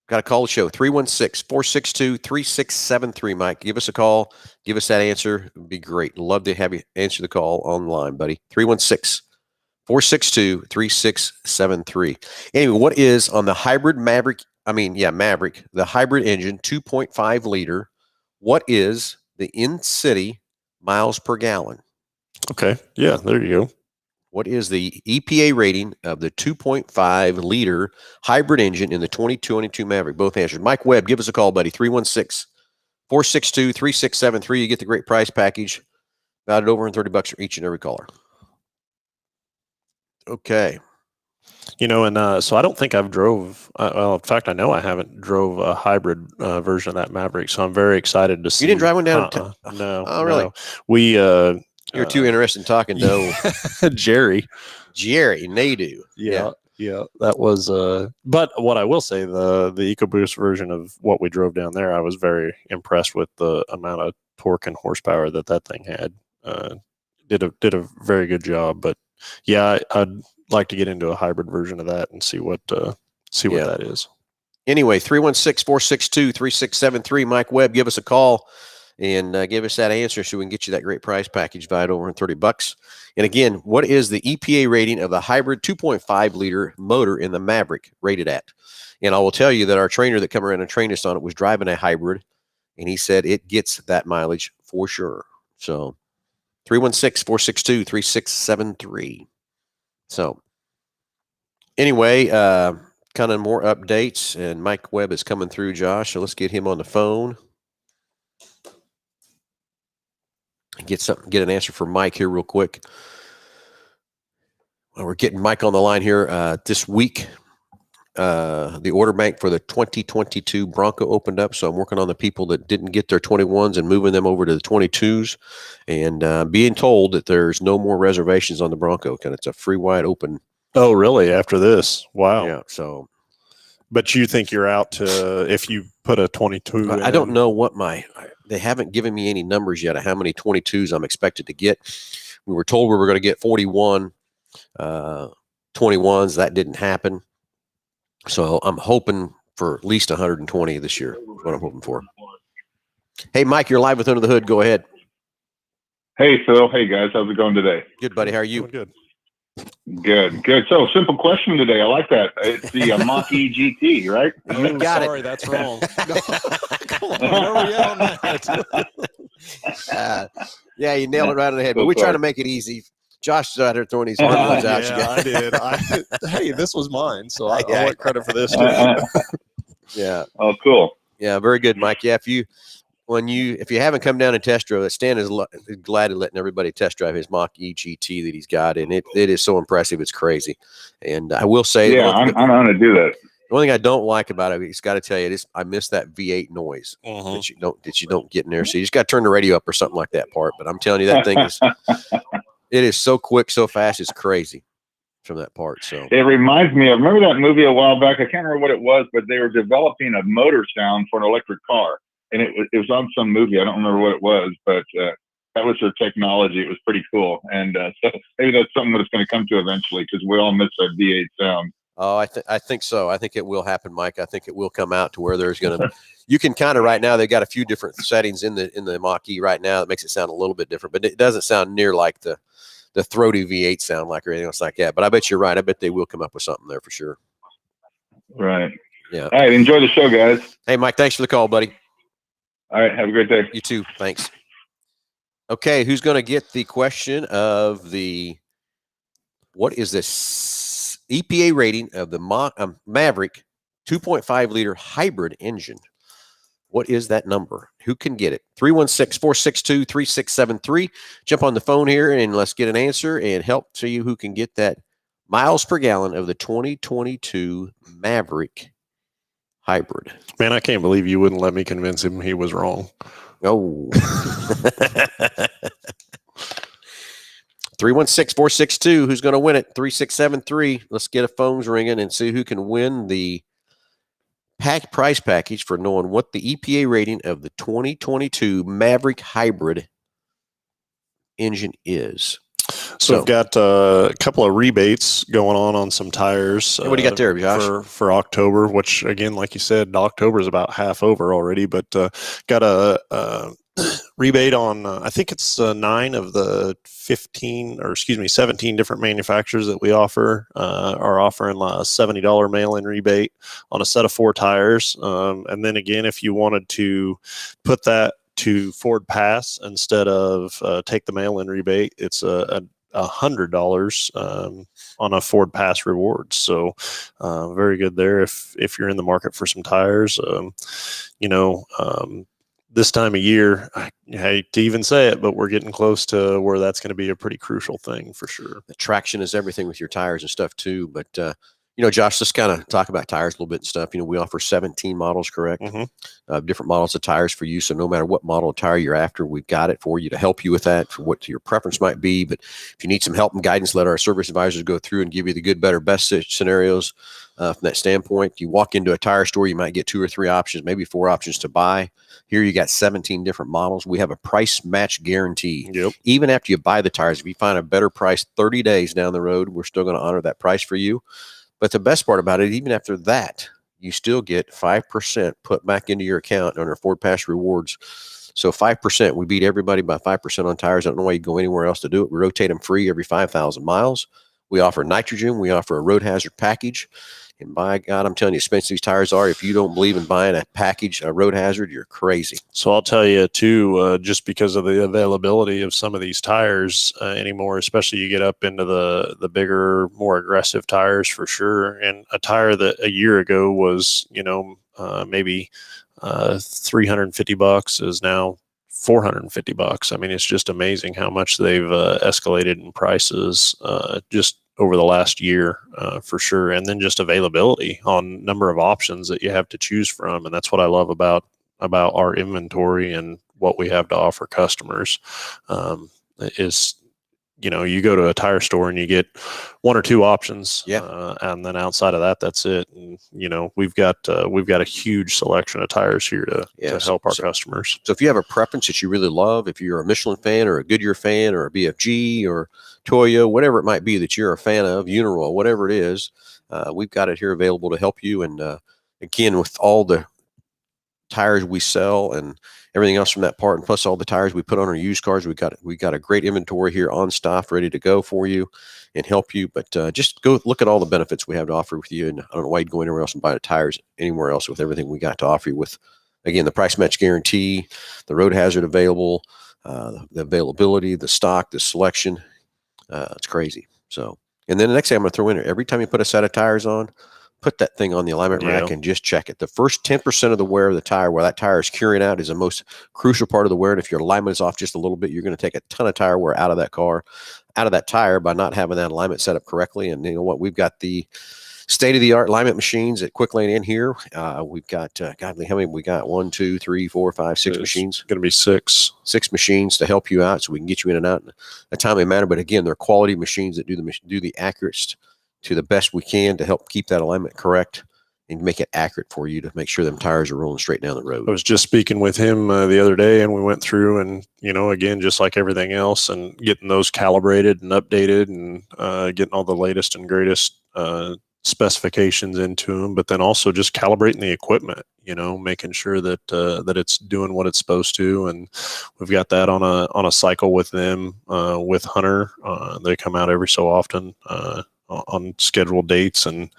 Got to call the show, 316-462-3673, Mike. Give us a call. Give us that answer. It would be great. Love to have you answer the call online, buddy. 316-462-3673. Anyway, what is on the hybrid Maverick, the hybrid engine, 2.5 liter, what is the in-city miles per gallon? Okay. Yeah, there you go. What is the EPA rating of the 2.5 liter hybrid engine in the 2022 Maverick? Both answers. Mike Webb, give us a call, buddy. 316-462-3673. You get the great price package. About over $30 for each and every caller. Okay. So I don't think I've drove. Well, in fact, I know I haven't drove a hybrid version of that Maverick. So I'm very excited to see. You didn't drive one down? No. Oh, really? No. We. You're too interested in talking to Jerry Nadu. Yeah, that was but what I will say, the EcoBoost version of what we drove down there, I was very impressed with the amount of torque and horsepower that thing had. Did a very good job. But yeah, I'd like to get into a hybrid version of that and see what that is. Anyway, 316-462-3673. Mike Webb, give us a call and give us that answer so we can get you that great price package valued over $30. And again, what is the EPA rating of the hybrid 2.5 liter motor in the Maverick rated at? And I will tell you that our trainer that came around and trained us on it was driving a hybrid, and he said it gets that mileage for sure. So 316-462-3673. So anyway, kind of more updates, and Mike Webb is coming through, Josh. So let's get him on the phone. Get an answer for Mike here real quick. Well, we're getting Mike on the line here this week. The order bank for the 2022 Bronco opened up, so I'm working on the people that didn't get their 21s and moving them over to the 22s, and being told that there's no more reservations on the Bronco, and it's a free wide open. Oh, really? After this? Wow. Yeah. So, but you think you're out to if you put a 22? I don't know what they haven't given me any numbers yet of how many 22s I'm expected to get. We were told we were going to get 41 21s. That didn't happen. So I'm hoping for at least 120 this year. That's what I'm hoping for. Hey, Mike, you're live with Under the Hood. Go ahead. Hey, Phil. Hey, guys. How's it going today? Good, buddy. How are you? Good. Good. So, simple question today. I like that. It's the Mach-E GT, right? You got sorry, that's wrong. No. Come on, where are we at on that? Yeah, you nailed it right on the head. But we try to make it easy. Josh is out there throwing these hard ones out. Yeah, I did. Hey, this was mine, so I want credit for this too. Yeah. Oh, cool. Yeah, very good, Mike. Yeah, if you if you haven't come down and test drove it, Stan is glad to letting everybody test drive his Mach-E GT that he's got, and it is so impressive. It's crazy. And I will say, Yeah, I'm going to do that. The only thing I don't like about it, he's got to tell you, I miss that V8 noise that you don't get in there. So you just got to turn the radio up or something like that part. But I'm telling you, that thing it is so quick, so fast, it's crazy from that part. So it reminds me of, remember that movie a while back? I can't remember what it was, but they were developing a motor sound for an electric car, and it was on some movie. I don't remember what it was, but that was their technology. It was pretty cool, and so maybe that's something that's going to come to eventually, because we all miss that V8 sound. Oh, I think so. I think it will happen, Mike. I think it will come out to where there's going to. You can kind of right now. They've got a few different settings in the Mach-E right now that makes it sound a little bit different, but it doesn't sound near like the throaty V8 sound like or anything else like that. But I bet you're right. I bet they will come up with something there for sure. Right. Yeah. All right. Enjoy the show, guys. Hey, Mike. Thanks for the call, buddy. All right. Have a great day. You too. Thanks. Okay, who's going to get the question of what is this EPA rating of the Maverick 2.5 liter hybrid engine? What is that number? Who can get it? 316-462-3673. Jump on the phone here and let's get an answer and help see you who can get that miles per gallon of the 2022 Maverick hybrid. Man, I can't believe you wouldn't let me convince him he was wrong. Oh. 316-462. Who's going to win it? 3673. Let's get a phones ringing and see who can win the price package for knowing what the EPA rating of the 2022 Maverick hybrid engine is. So we've got a couple of rebates going on some tires. What do you got there, Josh? For October, which again, like you said, October is about half over already, but got a rebate on, I think it's 9 of the 17 different manufacturers that we offer are offering a $70 mail-in rebate on a set of 4 tires. And then again, if you wanted to put that to Ford Pass instead of take the mail-in rebate, it's $100 on a Ford Pass rewards. So very good there if you're in the market for some tires. This time of year, I hate to even say it, but we're getting close to where that's going to be a pretty crucial thing for sure. The traction is everything with your tires and stuff too. But, Josh, let's kind of talk about tires a little bit and stuff. We offer 17 models, correct? Mm-hmm. Different models of tires for you. So no matter what model of tire you're after, we've got it for you to help you with that, for what your preference might be. But if you need some help and guidance, let our service advisors go through and give you the good, better, best scenarios from that standpoint. You walk into a tire store, you might get 2 or 3 options, maybe 4 options to buy. Here you got 17 different models. We have a price match guarantee. Yep. Even after you buy the tires, if you find a better price 30 days down the road, we're still going to honor that price for you. But the best part about it, even after that, you still get 5% put back into your account on our Ford Pass rewards. So 5%, we beat everybody by 5% on tires. I don't know why you go anywhere else to do it. We rotate them free every 5,000 miles. We offer nitrogen. We offer a road hazard package. And by God, I'm telling you, expensive these tires are. If you don't believe in buying a package, a road hazard, you're crazy. So I'll tell you too, just because of the availability of some of these tires anymore, especially you get up into the bigger, more aggressive tires for sure. And a tire that a year ago was, maybe $350 is now $450. I mean, it's just amazing how much they've escalated in prices just over the last year for sure. And then just availability on number of options that you have to choose from. And that's what I love about our inventory and what we have to offer customers is, you go to a tire store and you get 1 or 2 options. Yeah. And then outside of that, that's it. And, we've got a huge selection of tires here to help our customers. So if you have a preference that you really love, if you're a Michelin fan or a Goodyear fan or a BFG or Toyo, whatever it might be that you're a fan of, Uniroyal, whatever it is, we've got it here available to help you. And again, with all the tires we sell and everything else from that part, and plus all the tires we put on our used cars, we got a great inventory here on staff ready to go for you and help you. But just go look at all the benefits we have to offer with you. And I don't know why you'd go anywhere else and buy the tires anywhere else with everything we got to offer you with, again, the price match guarantee, the road hazard available, the availability, the stock, the selection. It's crazy. So, and then the next thing I'm going to throw in there, every time you put a set of tires on, put that thing on the alignment rack and just check it. The first 10% of the wear of the tire, where that tire is curing out, is the most crucial part of the wear. And if your alignment is off just a little bit, you're going to take a ton of tire wear out of that car, out of that tire, by not having that alignment set up correctly. And you know what? We've got the state-of-the-art alignment machines at Quick Lane in here. We've got, God, how many? We got 1, 2, 3, 4, 5, 6 machines. Going to be 6 machines to help you out, so we can get you in and out in a timely manner. But again, they're quality machines that do the accurate to the best we can to help keep that alignment correct and make it accurate for you to make sure them tires are rolling straight down the road. I was just speaking with him the other day, and we went through and, you know, again, just like everything else, and getting those calibrated and updated, and getting all the latest and greatest specifications into them, but then also just calibrating the equipment, you know, making sure that that it's doing what it's supposed to. And we've got that on a cycle with them, with Hunter. They come out every so often on scheduled dates, and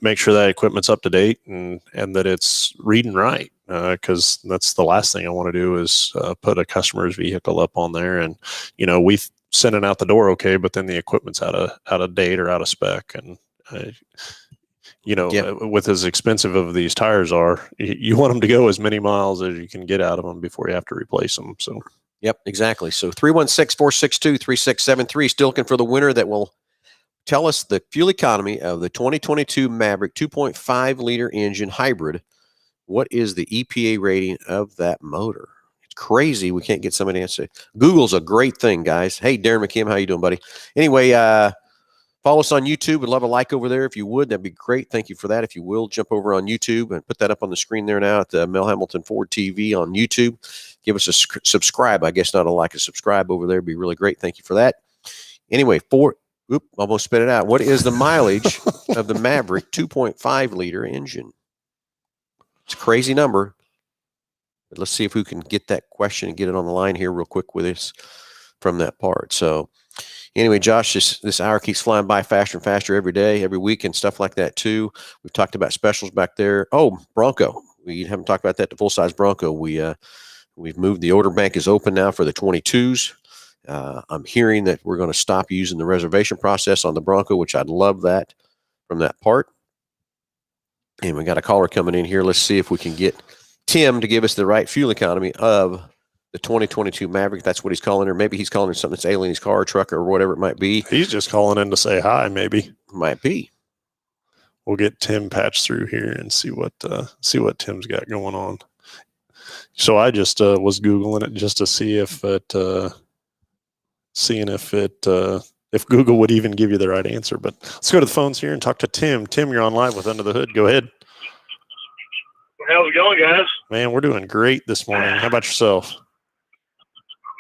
make sure that equipment's up to date, and that it's reading right, because that's the last thing I want to do is put a customer's vehicle up on there, and, you know, we send it out the door okay, but then the equipment's out of date or out of spec. And you know, with as expensive of these tires are, you want them to go as many miles as you can get out of them before you have to replace them. So yep, exactly. So 316-462-3673, still looking for the winner that will tell us the fuel economy of the 2022 Maverick 2.5 liter engine hybrid. What is the EPA rating of that motor? It's crazy we can't get somebody to answer. Google's a great thing, guys. Hey, Darren McKim, how you doing, buddy? Anyway, follow us on YouTube. We'd love a like over there if you would. That'd be great. Thank you for that. If you will, jump over on YouTube and put that up on the screen there now at the Mel Hambelton Ford TV on YouTube. Give us a subscribe. I guess not a like, a subscribe over there would be really great. Thank you for that. Anyway, almost spit it out. What is the mileage of the Maverick 2.5 liter engine? It's a crazy number. But let's see if we can get that question and get it on the line here real quick with us from that part. So anyway, Josh, this hour keeps flying by faster and faster every day, every week, and stuff like that too. We've talked about specials back there. Oh, Bronco. We haven't talked about that, the full-size Bronco. We've moved. The order bank is open now for the 22s. I'm hearing that we're going to stop using the reservation process on the Bronco, which I'd love that from that part. And we got a caller coming in here. Let's see if we can get Tim to give us the right fuel economy of the 2022 Maverick. That's what he's calling her. Maybe he's calling her something that's ailing his car or truck or whatever it might be. he's just calling in to say hi, maybe. Might be. We'll get Tim patched through here and see what Tim's got going on. So I just was Googling it just to see if if Google would even give you the right answer. But let's go to the phones here and talk to Tim. Tim, you're on live with Under the Hood. Go ahead. How's it going, guys? Man, we're doing great this morning. How about yourself?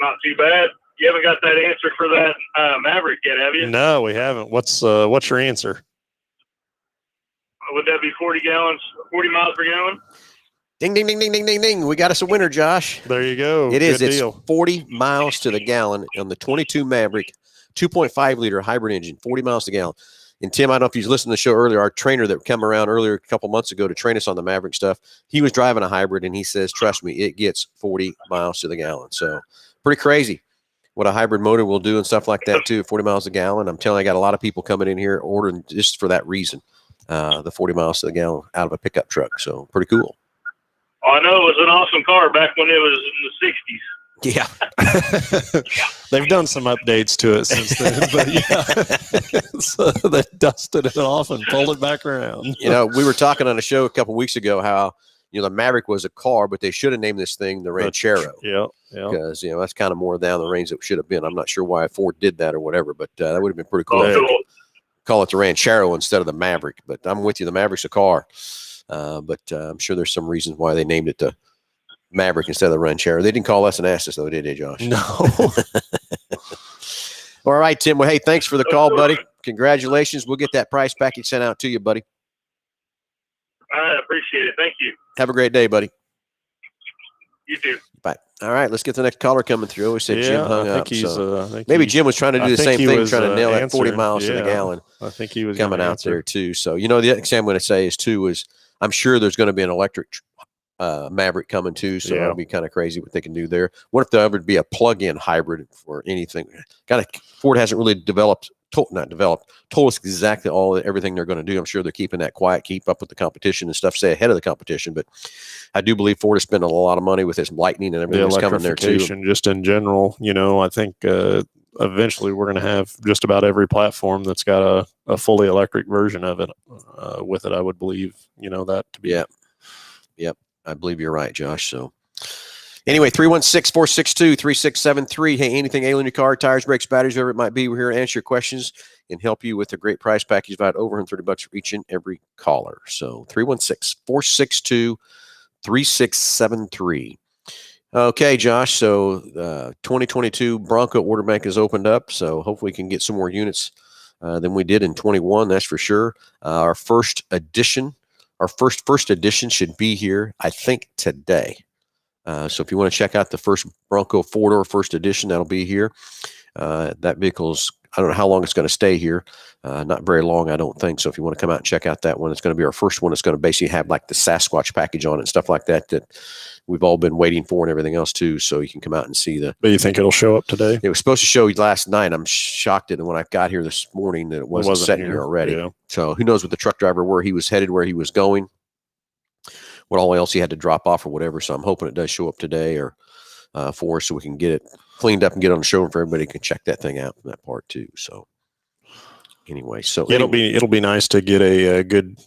Not too bad. You haven't got that answer for that Maverick yet, have you? No, we haven't. What's your answer? Would that be 40 miles per gallon? Ding, ding, ding, ding, ding, ding, ding. We got us a winner, Josh. There you go. It is. Good It's deal. 40 miles to the gallon on the 22 Maverick 2.5 liter hybrid engine, 40 miles to the gallon. And Tim, I don't know if you listened to the show earlier, our trainer that came around earlier a couple months ago to train us on the Maverick stuff, he was driving a hybrid, and he says, trust me, it gets 40 miles to the gallon. So pretty crazy what a hybrid motor will do and stuff like that too, 40 miles a gallon. I'm telling you, I got a lot of people coming in here ordering just for that reason, the 40 miles to the gallon out of a pickup truck. So pretty cool. Oh, I know it was an awesome car back when it was in the 60s. Yeah. They've done some updates to it since then, but yeah. So they dusted it off and pulled it back around. You know, we were talking on a show a couple weeks ago how, you know, the Maverick was a car, but they should have named this thing the Ranchero. Yeah. Because, you know, that's kind of more down the range that it should have been. I'm not sure why Ford did that or whatever, but that would have been pretty cool. Oh, cool. Call it the Ranchero instead of the Maverick. But I'm with you. The Maverick's a car. But I'm sure there's some reasons why they named it the Maverick instead of the Ranchero. They didn't call us and ask us, though, did they, Josh? No. All right, Tim. Well, hey, thanks for the call, buddy. Congratulations. We'll get that price package sent out to you, buddy. I appreciate it. Thank you. Have a great day, buddy. You too. Bye. All right, let's get the next caller coming through. We said Jim hung up. Maybe Jim was trying to do the same thing, trying to nail that 40 miles to the gallon. I think he was coming out there too. So, you know, the next thing I'm going to say is I'm sure there's going to be an electric Maverick coming too. So that'll be kind of crazy what they can do there. What if there ever be a plug-in hybrid for anything? Ford hasn't really developed told us exactly everything they're going to do. I'm sure they're keeping that quiet, keep up with the competition and stuff, stay ahead of the competition. But I do believe Ford is spending a lot of money with this lightning and everything that's coming there too. Just in general, I think eventually we're going to have just about every platform that's got a fully electric version of it with it. I would believe, that to be. Yep. I believe you're right, Josh. So anyway, 316-462-3673. Hey, anything ailing your car, tires, brakes, batteries, whatever it might be, we're here to answer your questions and help you with a great price package valued over $130 for each and every caller. So 316-462-3673. Okay, Josh. So 2022 Bronco order bank has opened up. So hopefully we can get some more units than we did in 21. That's for sure. Our first edition should be here, I think, today. So if you want to check out the first Bronco four-door first edition, that'll be here. That vehicle's, I don't know how long it's going to stay here. Not very long, I don't think. So if you want to come out and check out that one, it's going to be our first one. It's going to basically have like the Sasquatch package on it and stuff like that we've all been waiting for and everything else too. So you can come out and see the. But you think it'll show up today? It was supposed to show you last night. I'm shocked that when I got here this morning that it wasn't sitting here already. Yeah. So who knows what the truck driver, where he was headed, where he was going, what all else he had to drop off or whatever. So I'm hoping it does show up today or for us so we can get it cleaned up and get on the showroom for everybody can check that thing out from that part too. So anyway, it'll be nice to get a good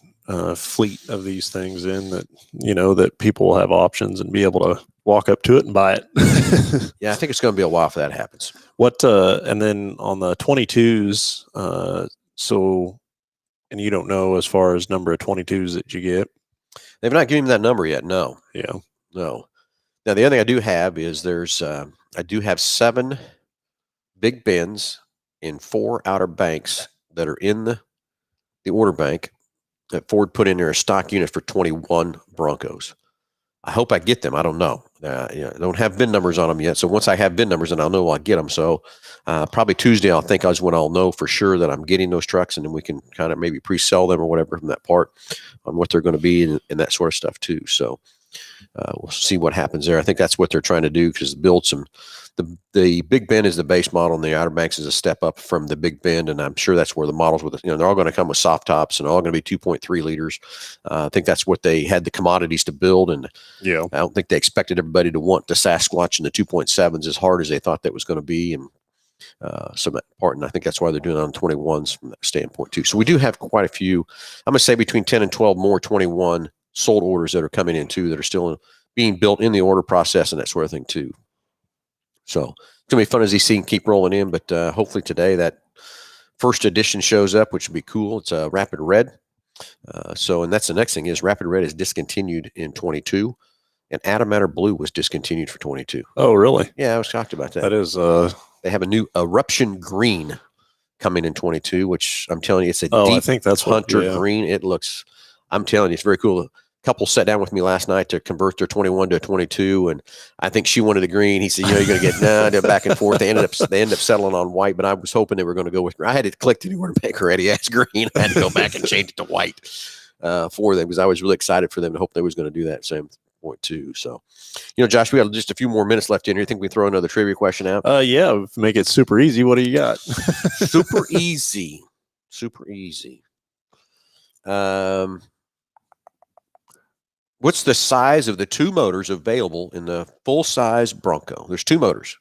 fleet of these things in that, that people will have options and be able to walk up to it and buy it. Yeah, I think it's going to be a while for that happens. And then on the 22s, and you don't know as far as number of 22s that you get. They've not given me that number yet. No. Yeah. No. Now, the other thing I do have is I do have 7 big bins and 4 outer banks that are in the order bank that Ford put in there as stock units for 21 Broncos. I hope I get them. I don't know. I don't have VIN numbers on them yet. So once I have VIN numbers, then I'll know I'll get them. So probably Tuesday, when I'll know for sure that I'm getting those trucks, and then we can kind of maybe pre-sell them or whatever from that part on what they're going to be and that sort of stuff too. So we'll see what happens there. I think that's what they're trying to do, because build some. The Big Bend is the base model, and the Outer Banks is a step up from the Big Bend, and I'm sure that's where the models with they're all going to come with soft tops and all going to be 2.3 liters. I think that's what they had the commodities to build, and I don't think they expected everybody to want the Sasquatch and the 2.7s as hard as they thought that was going to be, and some part, and I think that's why they're doing it on 21s from that standpoint too. So we do have quite a few. I'm going to say between 10 and 12 more 21 sold orders that are coming in too, that are still being built in the order process and that sort of thing too. So it's going to be fun as these things keep rolling in, but hopefully today that first edition shows up, which would be cool. It's a Rapid Red. And that's the next thing is Rapid Red is discontinued in 22, and Adamatter Blue was discontinued for 22. Oh, really? Yeah, I was shocked about that. That is, they have a new Eruption Green coming in 22, which I'm telling you, it's a deep I think that's hunter green. It looks, I'm telling you, it's very cool. Couple sat down with me last night to convert their 21 to a 22, and I think she wanted the green. He said, you're going to get they're back and forth. They ended up settling on white, but I was hoping they were going to go with green. I had it clicked anywhere to make already as green. I had to go back and change it to white for them, because I was really excited for them to hope they was going to do that same point too. So, Josh, we got just a few more minutes left in here. You think we throw another trivia question out? Yeah, make it super easy. What do you got? Super easy. What's the size of the 2 motors available in the full-size Bronco? There's 2 motors.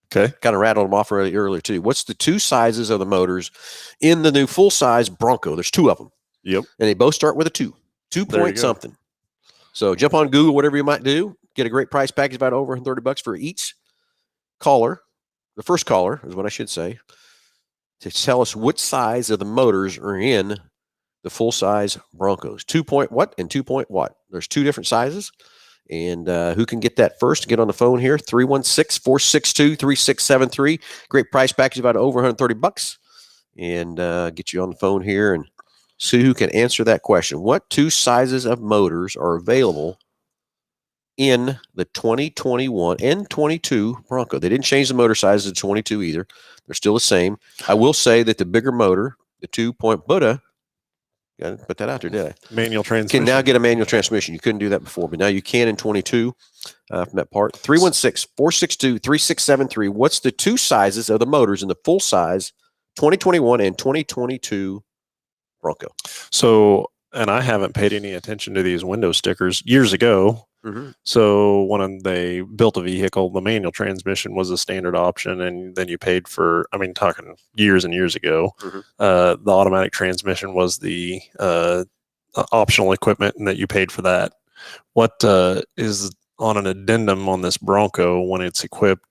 Okay. Kind of rattled them off earlier too. What's the 2 sizes of the motors in the new full-size Bronco? There's 2 of them. Yep. And they both start with a 2 point something. So jump on Google, whatever you might do. Get a great price package, about over $130 for each caller. The first caller is what I should say, to tell us what size of the motors are in the full-size Broncos. 2 point what and 2 point what? There's 2 different sizes. And who can get that first? Get on the phone here, 316-462-3673. Great price package, about over $130. And get you on the phone here and see who can answer that question. What 2 sizes of motors are available in the 2021 and 22 Bronco? They didn't change the motor sizes to 22 either. They're still the same. I will say that the bigger motor, the 2-point Buddha, got to put that out there, did I? Manual transmission. Can now get a manual transmission. You couldn't do that before, but now you can in 22 from that part. 316-462-3673. What's the 2 sizes of the motors in the full-size 2021 and 2022 Bronco. So, and I haven't paid any attention to these window stickers years ago. Mm-hmm. So when they built a vehicle, the manual transmission was a standard option, and then you paid for, I mean, talking years and years ago, Mm-hmm. The automatic transmission was the optional equipment, and that you paid for that. What is on an addendum on this Bronco when it's equipped?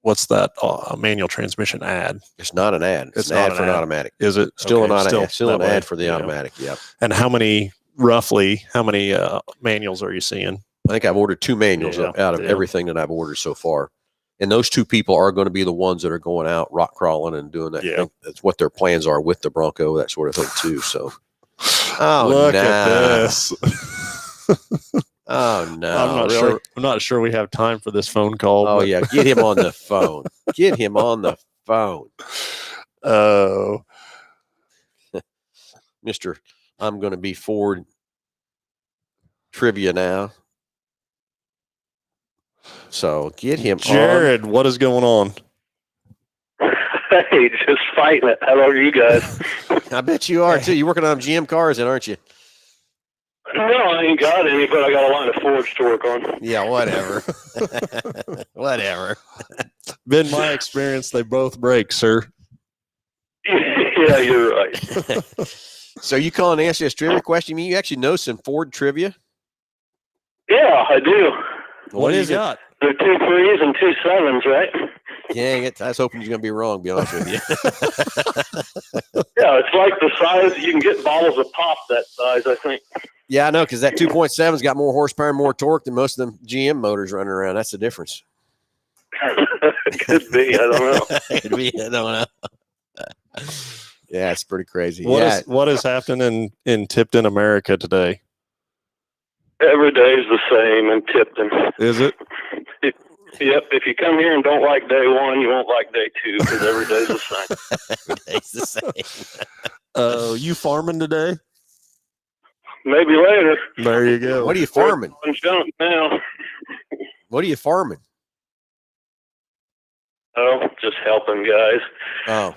What's that manual transmission add? It's not an ad. It's an not ad an for an ad. automatic. Is it Still okay, still an that way? ad for the Yeah. automatic. Yep. And how many manuals are you seeing? I think I've ordered 2 manuals Yeah, out of yeah. everything that I've ordered so far. And those 2 people are going to be the ones that are going out rock crawling and doing that. Yeah. I think that's what their plans are with the Bronco, that sort of thing too. So, Look at this. Oh no! I'm not really? sure. I'm not sure we have time for this phone call. Oh but- yeah, get him on the phone. Get him on the phone, Oh, Mister. I'm going to be Ford trivia now. So get him Jared, what is going on? Hey, just fighting it. How are you guys? on. I bet you are too. You're working on GM cars, then, aren't you? No, I ain't got any, but I got a line of Fords to work on. Yeah, whatever. Whatever. Been my experience. They both break, sir. Yeah, you're right. So you calling to answer this trivia question? You actually know some Ford trivia? Yeah, I do. What do you is it? got? They're 2 3s and 2 7s, right? Dang it. I was hoping you're going to be wrong, to be honest with you. Yeah, it's like the size. You can get bottles of pop that size, I think. Yeah, I know, because that 2.7's got more horsepower and more torque than most of them GM motors running around. That's the difference. Could be. I don't know. Could be. I don't know. Yeah, it's pretty crazy. What is happening in Tipton, America today? Every day's the same in Tipton. Is it? Yep. If you come here and don't like day 1, you won't like day 2 because every day's the same. Every day's the same. You farming today? Maybe later. There you go. What are you farming? I'm junk now. What are you farming? Oh, just helping guys. Oh,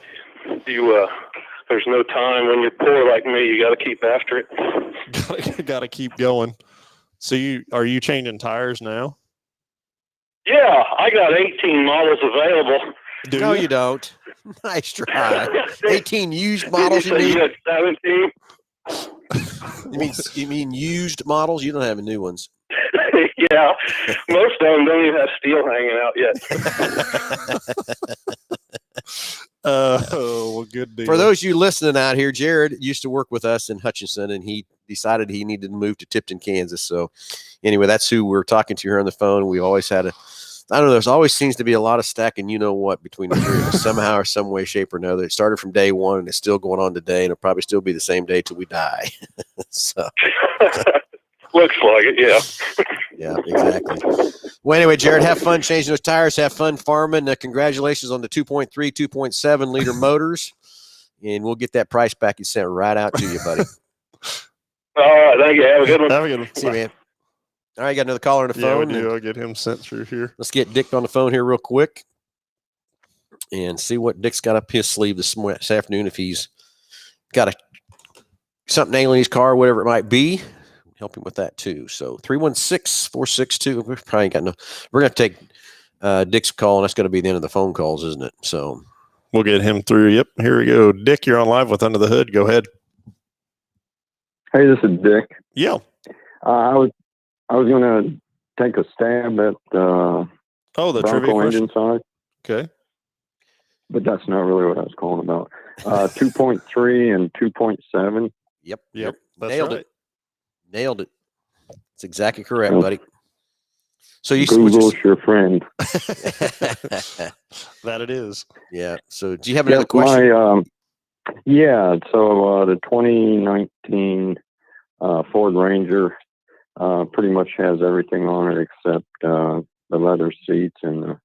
There's no time when you're poor like me. You got to keep after it. Got to keep going. So are you changing tires now? Yeah, I got 18 models available. no, you don't. Nice try. 18 used models, you Did you mean? say you had 17? You mean used models? You don't have new ones. Yeah, most of them don't even have steel hanging out yet. Well, good deal. For those of you listening out here, Jared used to work with us in Hutchinson, and he decided he needed to move to Tipton, Kansas. So anyway, that's who we're talking to here on the phone. We always had I don't know, there's always seems to be a lot of stacking, you know what, between the three of us, somehow or some way, shape, or another. It started from day 1, and it's still going on today, and it'll probably still be the same day till we die. So Looks like it, yeah. yeah, exactly. Well, anyway, Jared, have fun changing those tires. Have fun farming. Congratulations on the 2.3, 2.7 liter motors. And we'll get that price package sent right out to you, buddy. All right, thank you. Have a good one. Have a good one. See you, man. All right, got another caller on the Yeah, phone. we do. I'll get him sent through here. Let's get Dick on the phone here real quick and see what Dick's got up his sleeve this afternoon. If he's got something nailing his car, whatever it might be, help him with that too. So 316-462. We probably got no. We're gonna take Dick's call, and that's going to be the end of the phone calls, isn't it? So We'll get him through. Yep. Here we go. Dick, you're on live with Under the Hood. Go ahead. Hey, this is Dick. Yeah. I was going to take a stab at Oh, the trivia Bronco question. engine side, Okay. but that's not really what I was calling about. 2.3 and 2.7. yep. Yep. That's Nailed right. it. Nailed it. That's exactly correct, Yep. buddy. So you Google's your friend. That it is. yeah. So do you have another Yes, question? So the 2019 Ford Ranger pretty much has everything on it except the leather seats and the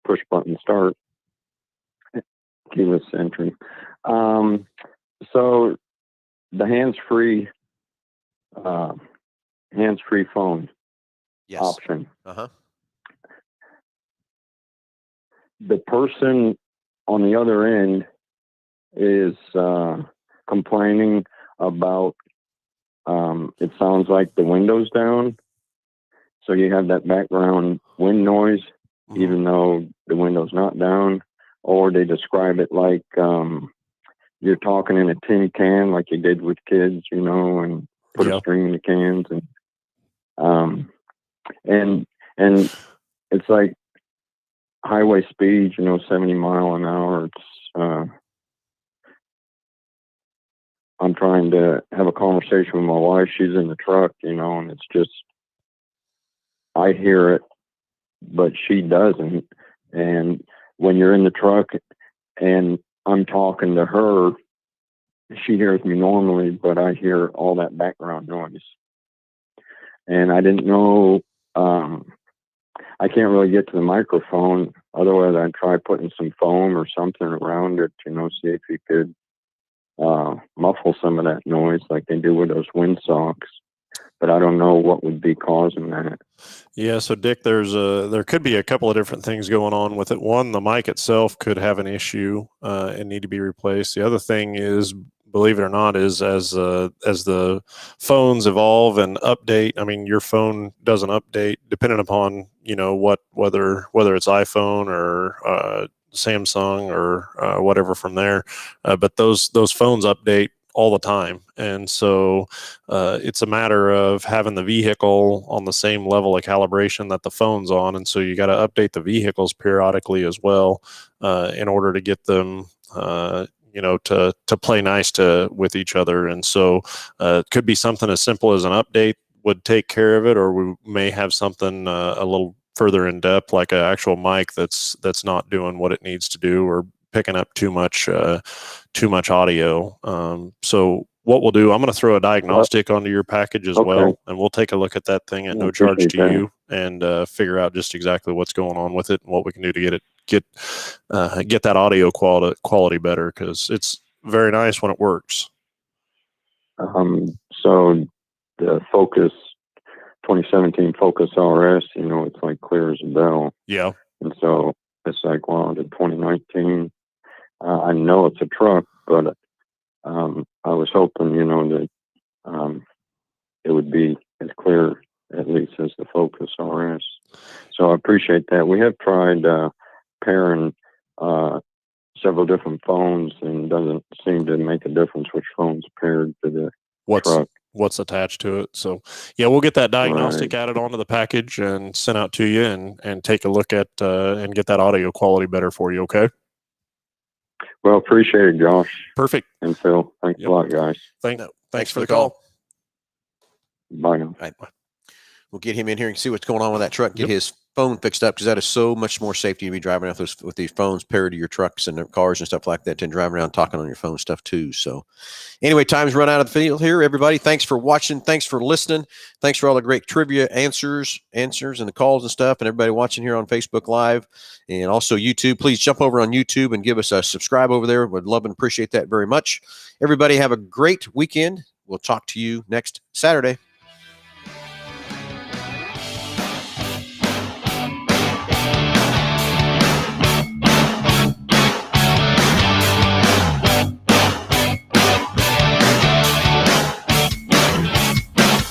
push button start, keyless entry. So the hands-free phone Yes. option. Uh-huh. The person on the other end is complaining about it sounds like the window's down. So you have that background wind noise, even though the window's not down. Or they describe it like you're talking in a tin can, like you did with kids, you know, and put a string in the cans, and it's like highway speed, you know, 70 mile an hour. It's I'm trying to have a conversation with my wife. She's in the truck, you know, and it's just I hear it, but she doesn't. And when you're in the truck and I'm talking to her, she hears me normally, but I hear all that background noise. And I didn't know, I can't really get to the microphone. Otherwise, I'd try putting some foam or something around it, you know, see if you could muffle some of that noise like they do with those windsocks. But I don't know what would be causing that. Yeah, so Dick, there could be a couple of different things going on with it. One, the mic itself could have an issue and need to be replaced. The other thing is, believe it or not, is as the phones evolve and update. I mean, your phone doesn't update depending upon, you know, whether it's iPhone or Samsung or whatever from there. But those phones update all the time, and so it's a matter of having the vehicle on the same level of calibration that the phone's on, and so you got to update the vehicles periodically as well in order to get them you know, to play nice with each other. And so it could be something as simple as an update would take care of it, or we may have something a little further in depth, like an actual mic that's not doing what it needs to do, or picking up too much audio. So what we'll do, I'm going to throw a diagnostic onto your package as well, and we'll take a look at that thing at no charge to you, and figure out just exactly what's going on with it and what we can do to get that audio quality better, because it's very nice when it works. So the Focus 2017 Focus RS, you know, it's like clear as a bell. Yeah. And so it's like, well, the 2019, I know it's a truck, but I was hoping, you know, that it would be as clear at least as the Focus RS. So I appreciate that. We have tried pairing several different phones, and doesn't seem to make a difference which phone's paired to the truck. What's attached to it. So yeah, we'll get that diagnostic added onto the package and sent out to you, and take a look at and get that audio quality better for you. Okay. Well, appreciate it, Josh. Perfect. And Phil, thanks a lot, guys. Thanks for the call. Bye now. Right. We'll get him in here and see what's going on with that truck. Get his phone fixed up, because that is so much more safety to be driving out with these phones paired to your trucks and their cars and stuff like that, than driving around talking on your phone stuff too. So anyway, time's run out of the field here, everybody. Thanks for watching. Thanks for listening. Thanks for all the great trivia answers and the calls and stuff, and everybody watching here on Facebook Live and also YouTube. Please jump over on YouTube and give us a subscribe over there. Would love and appreciate that very much. Everybody have a great weekend. We'll talk to you next Saturday.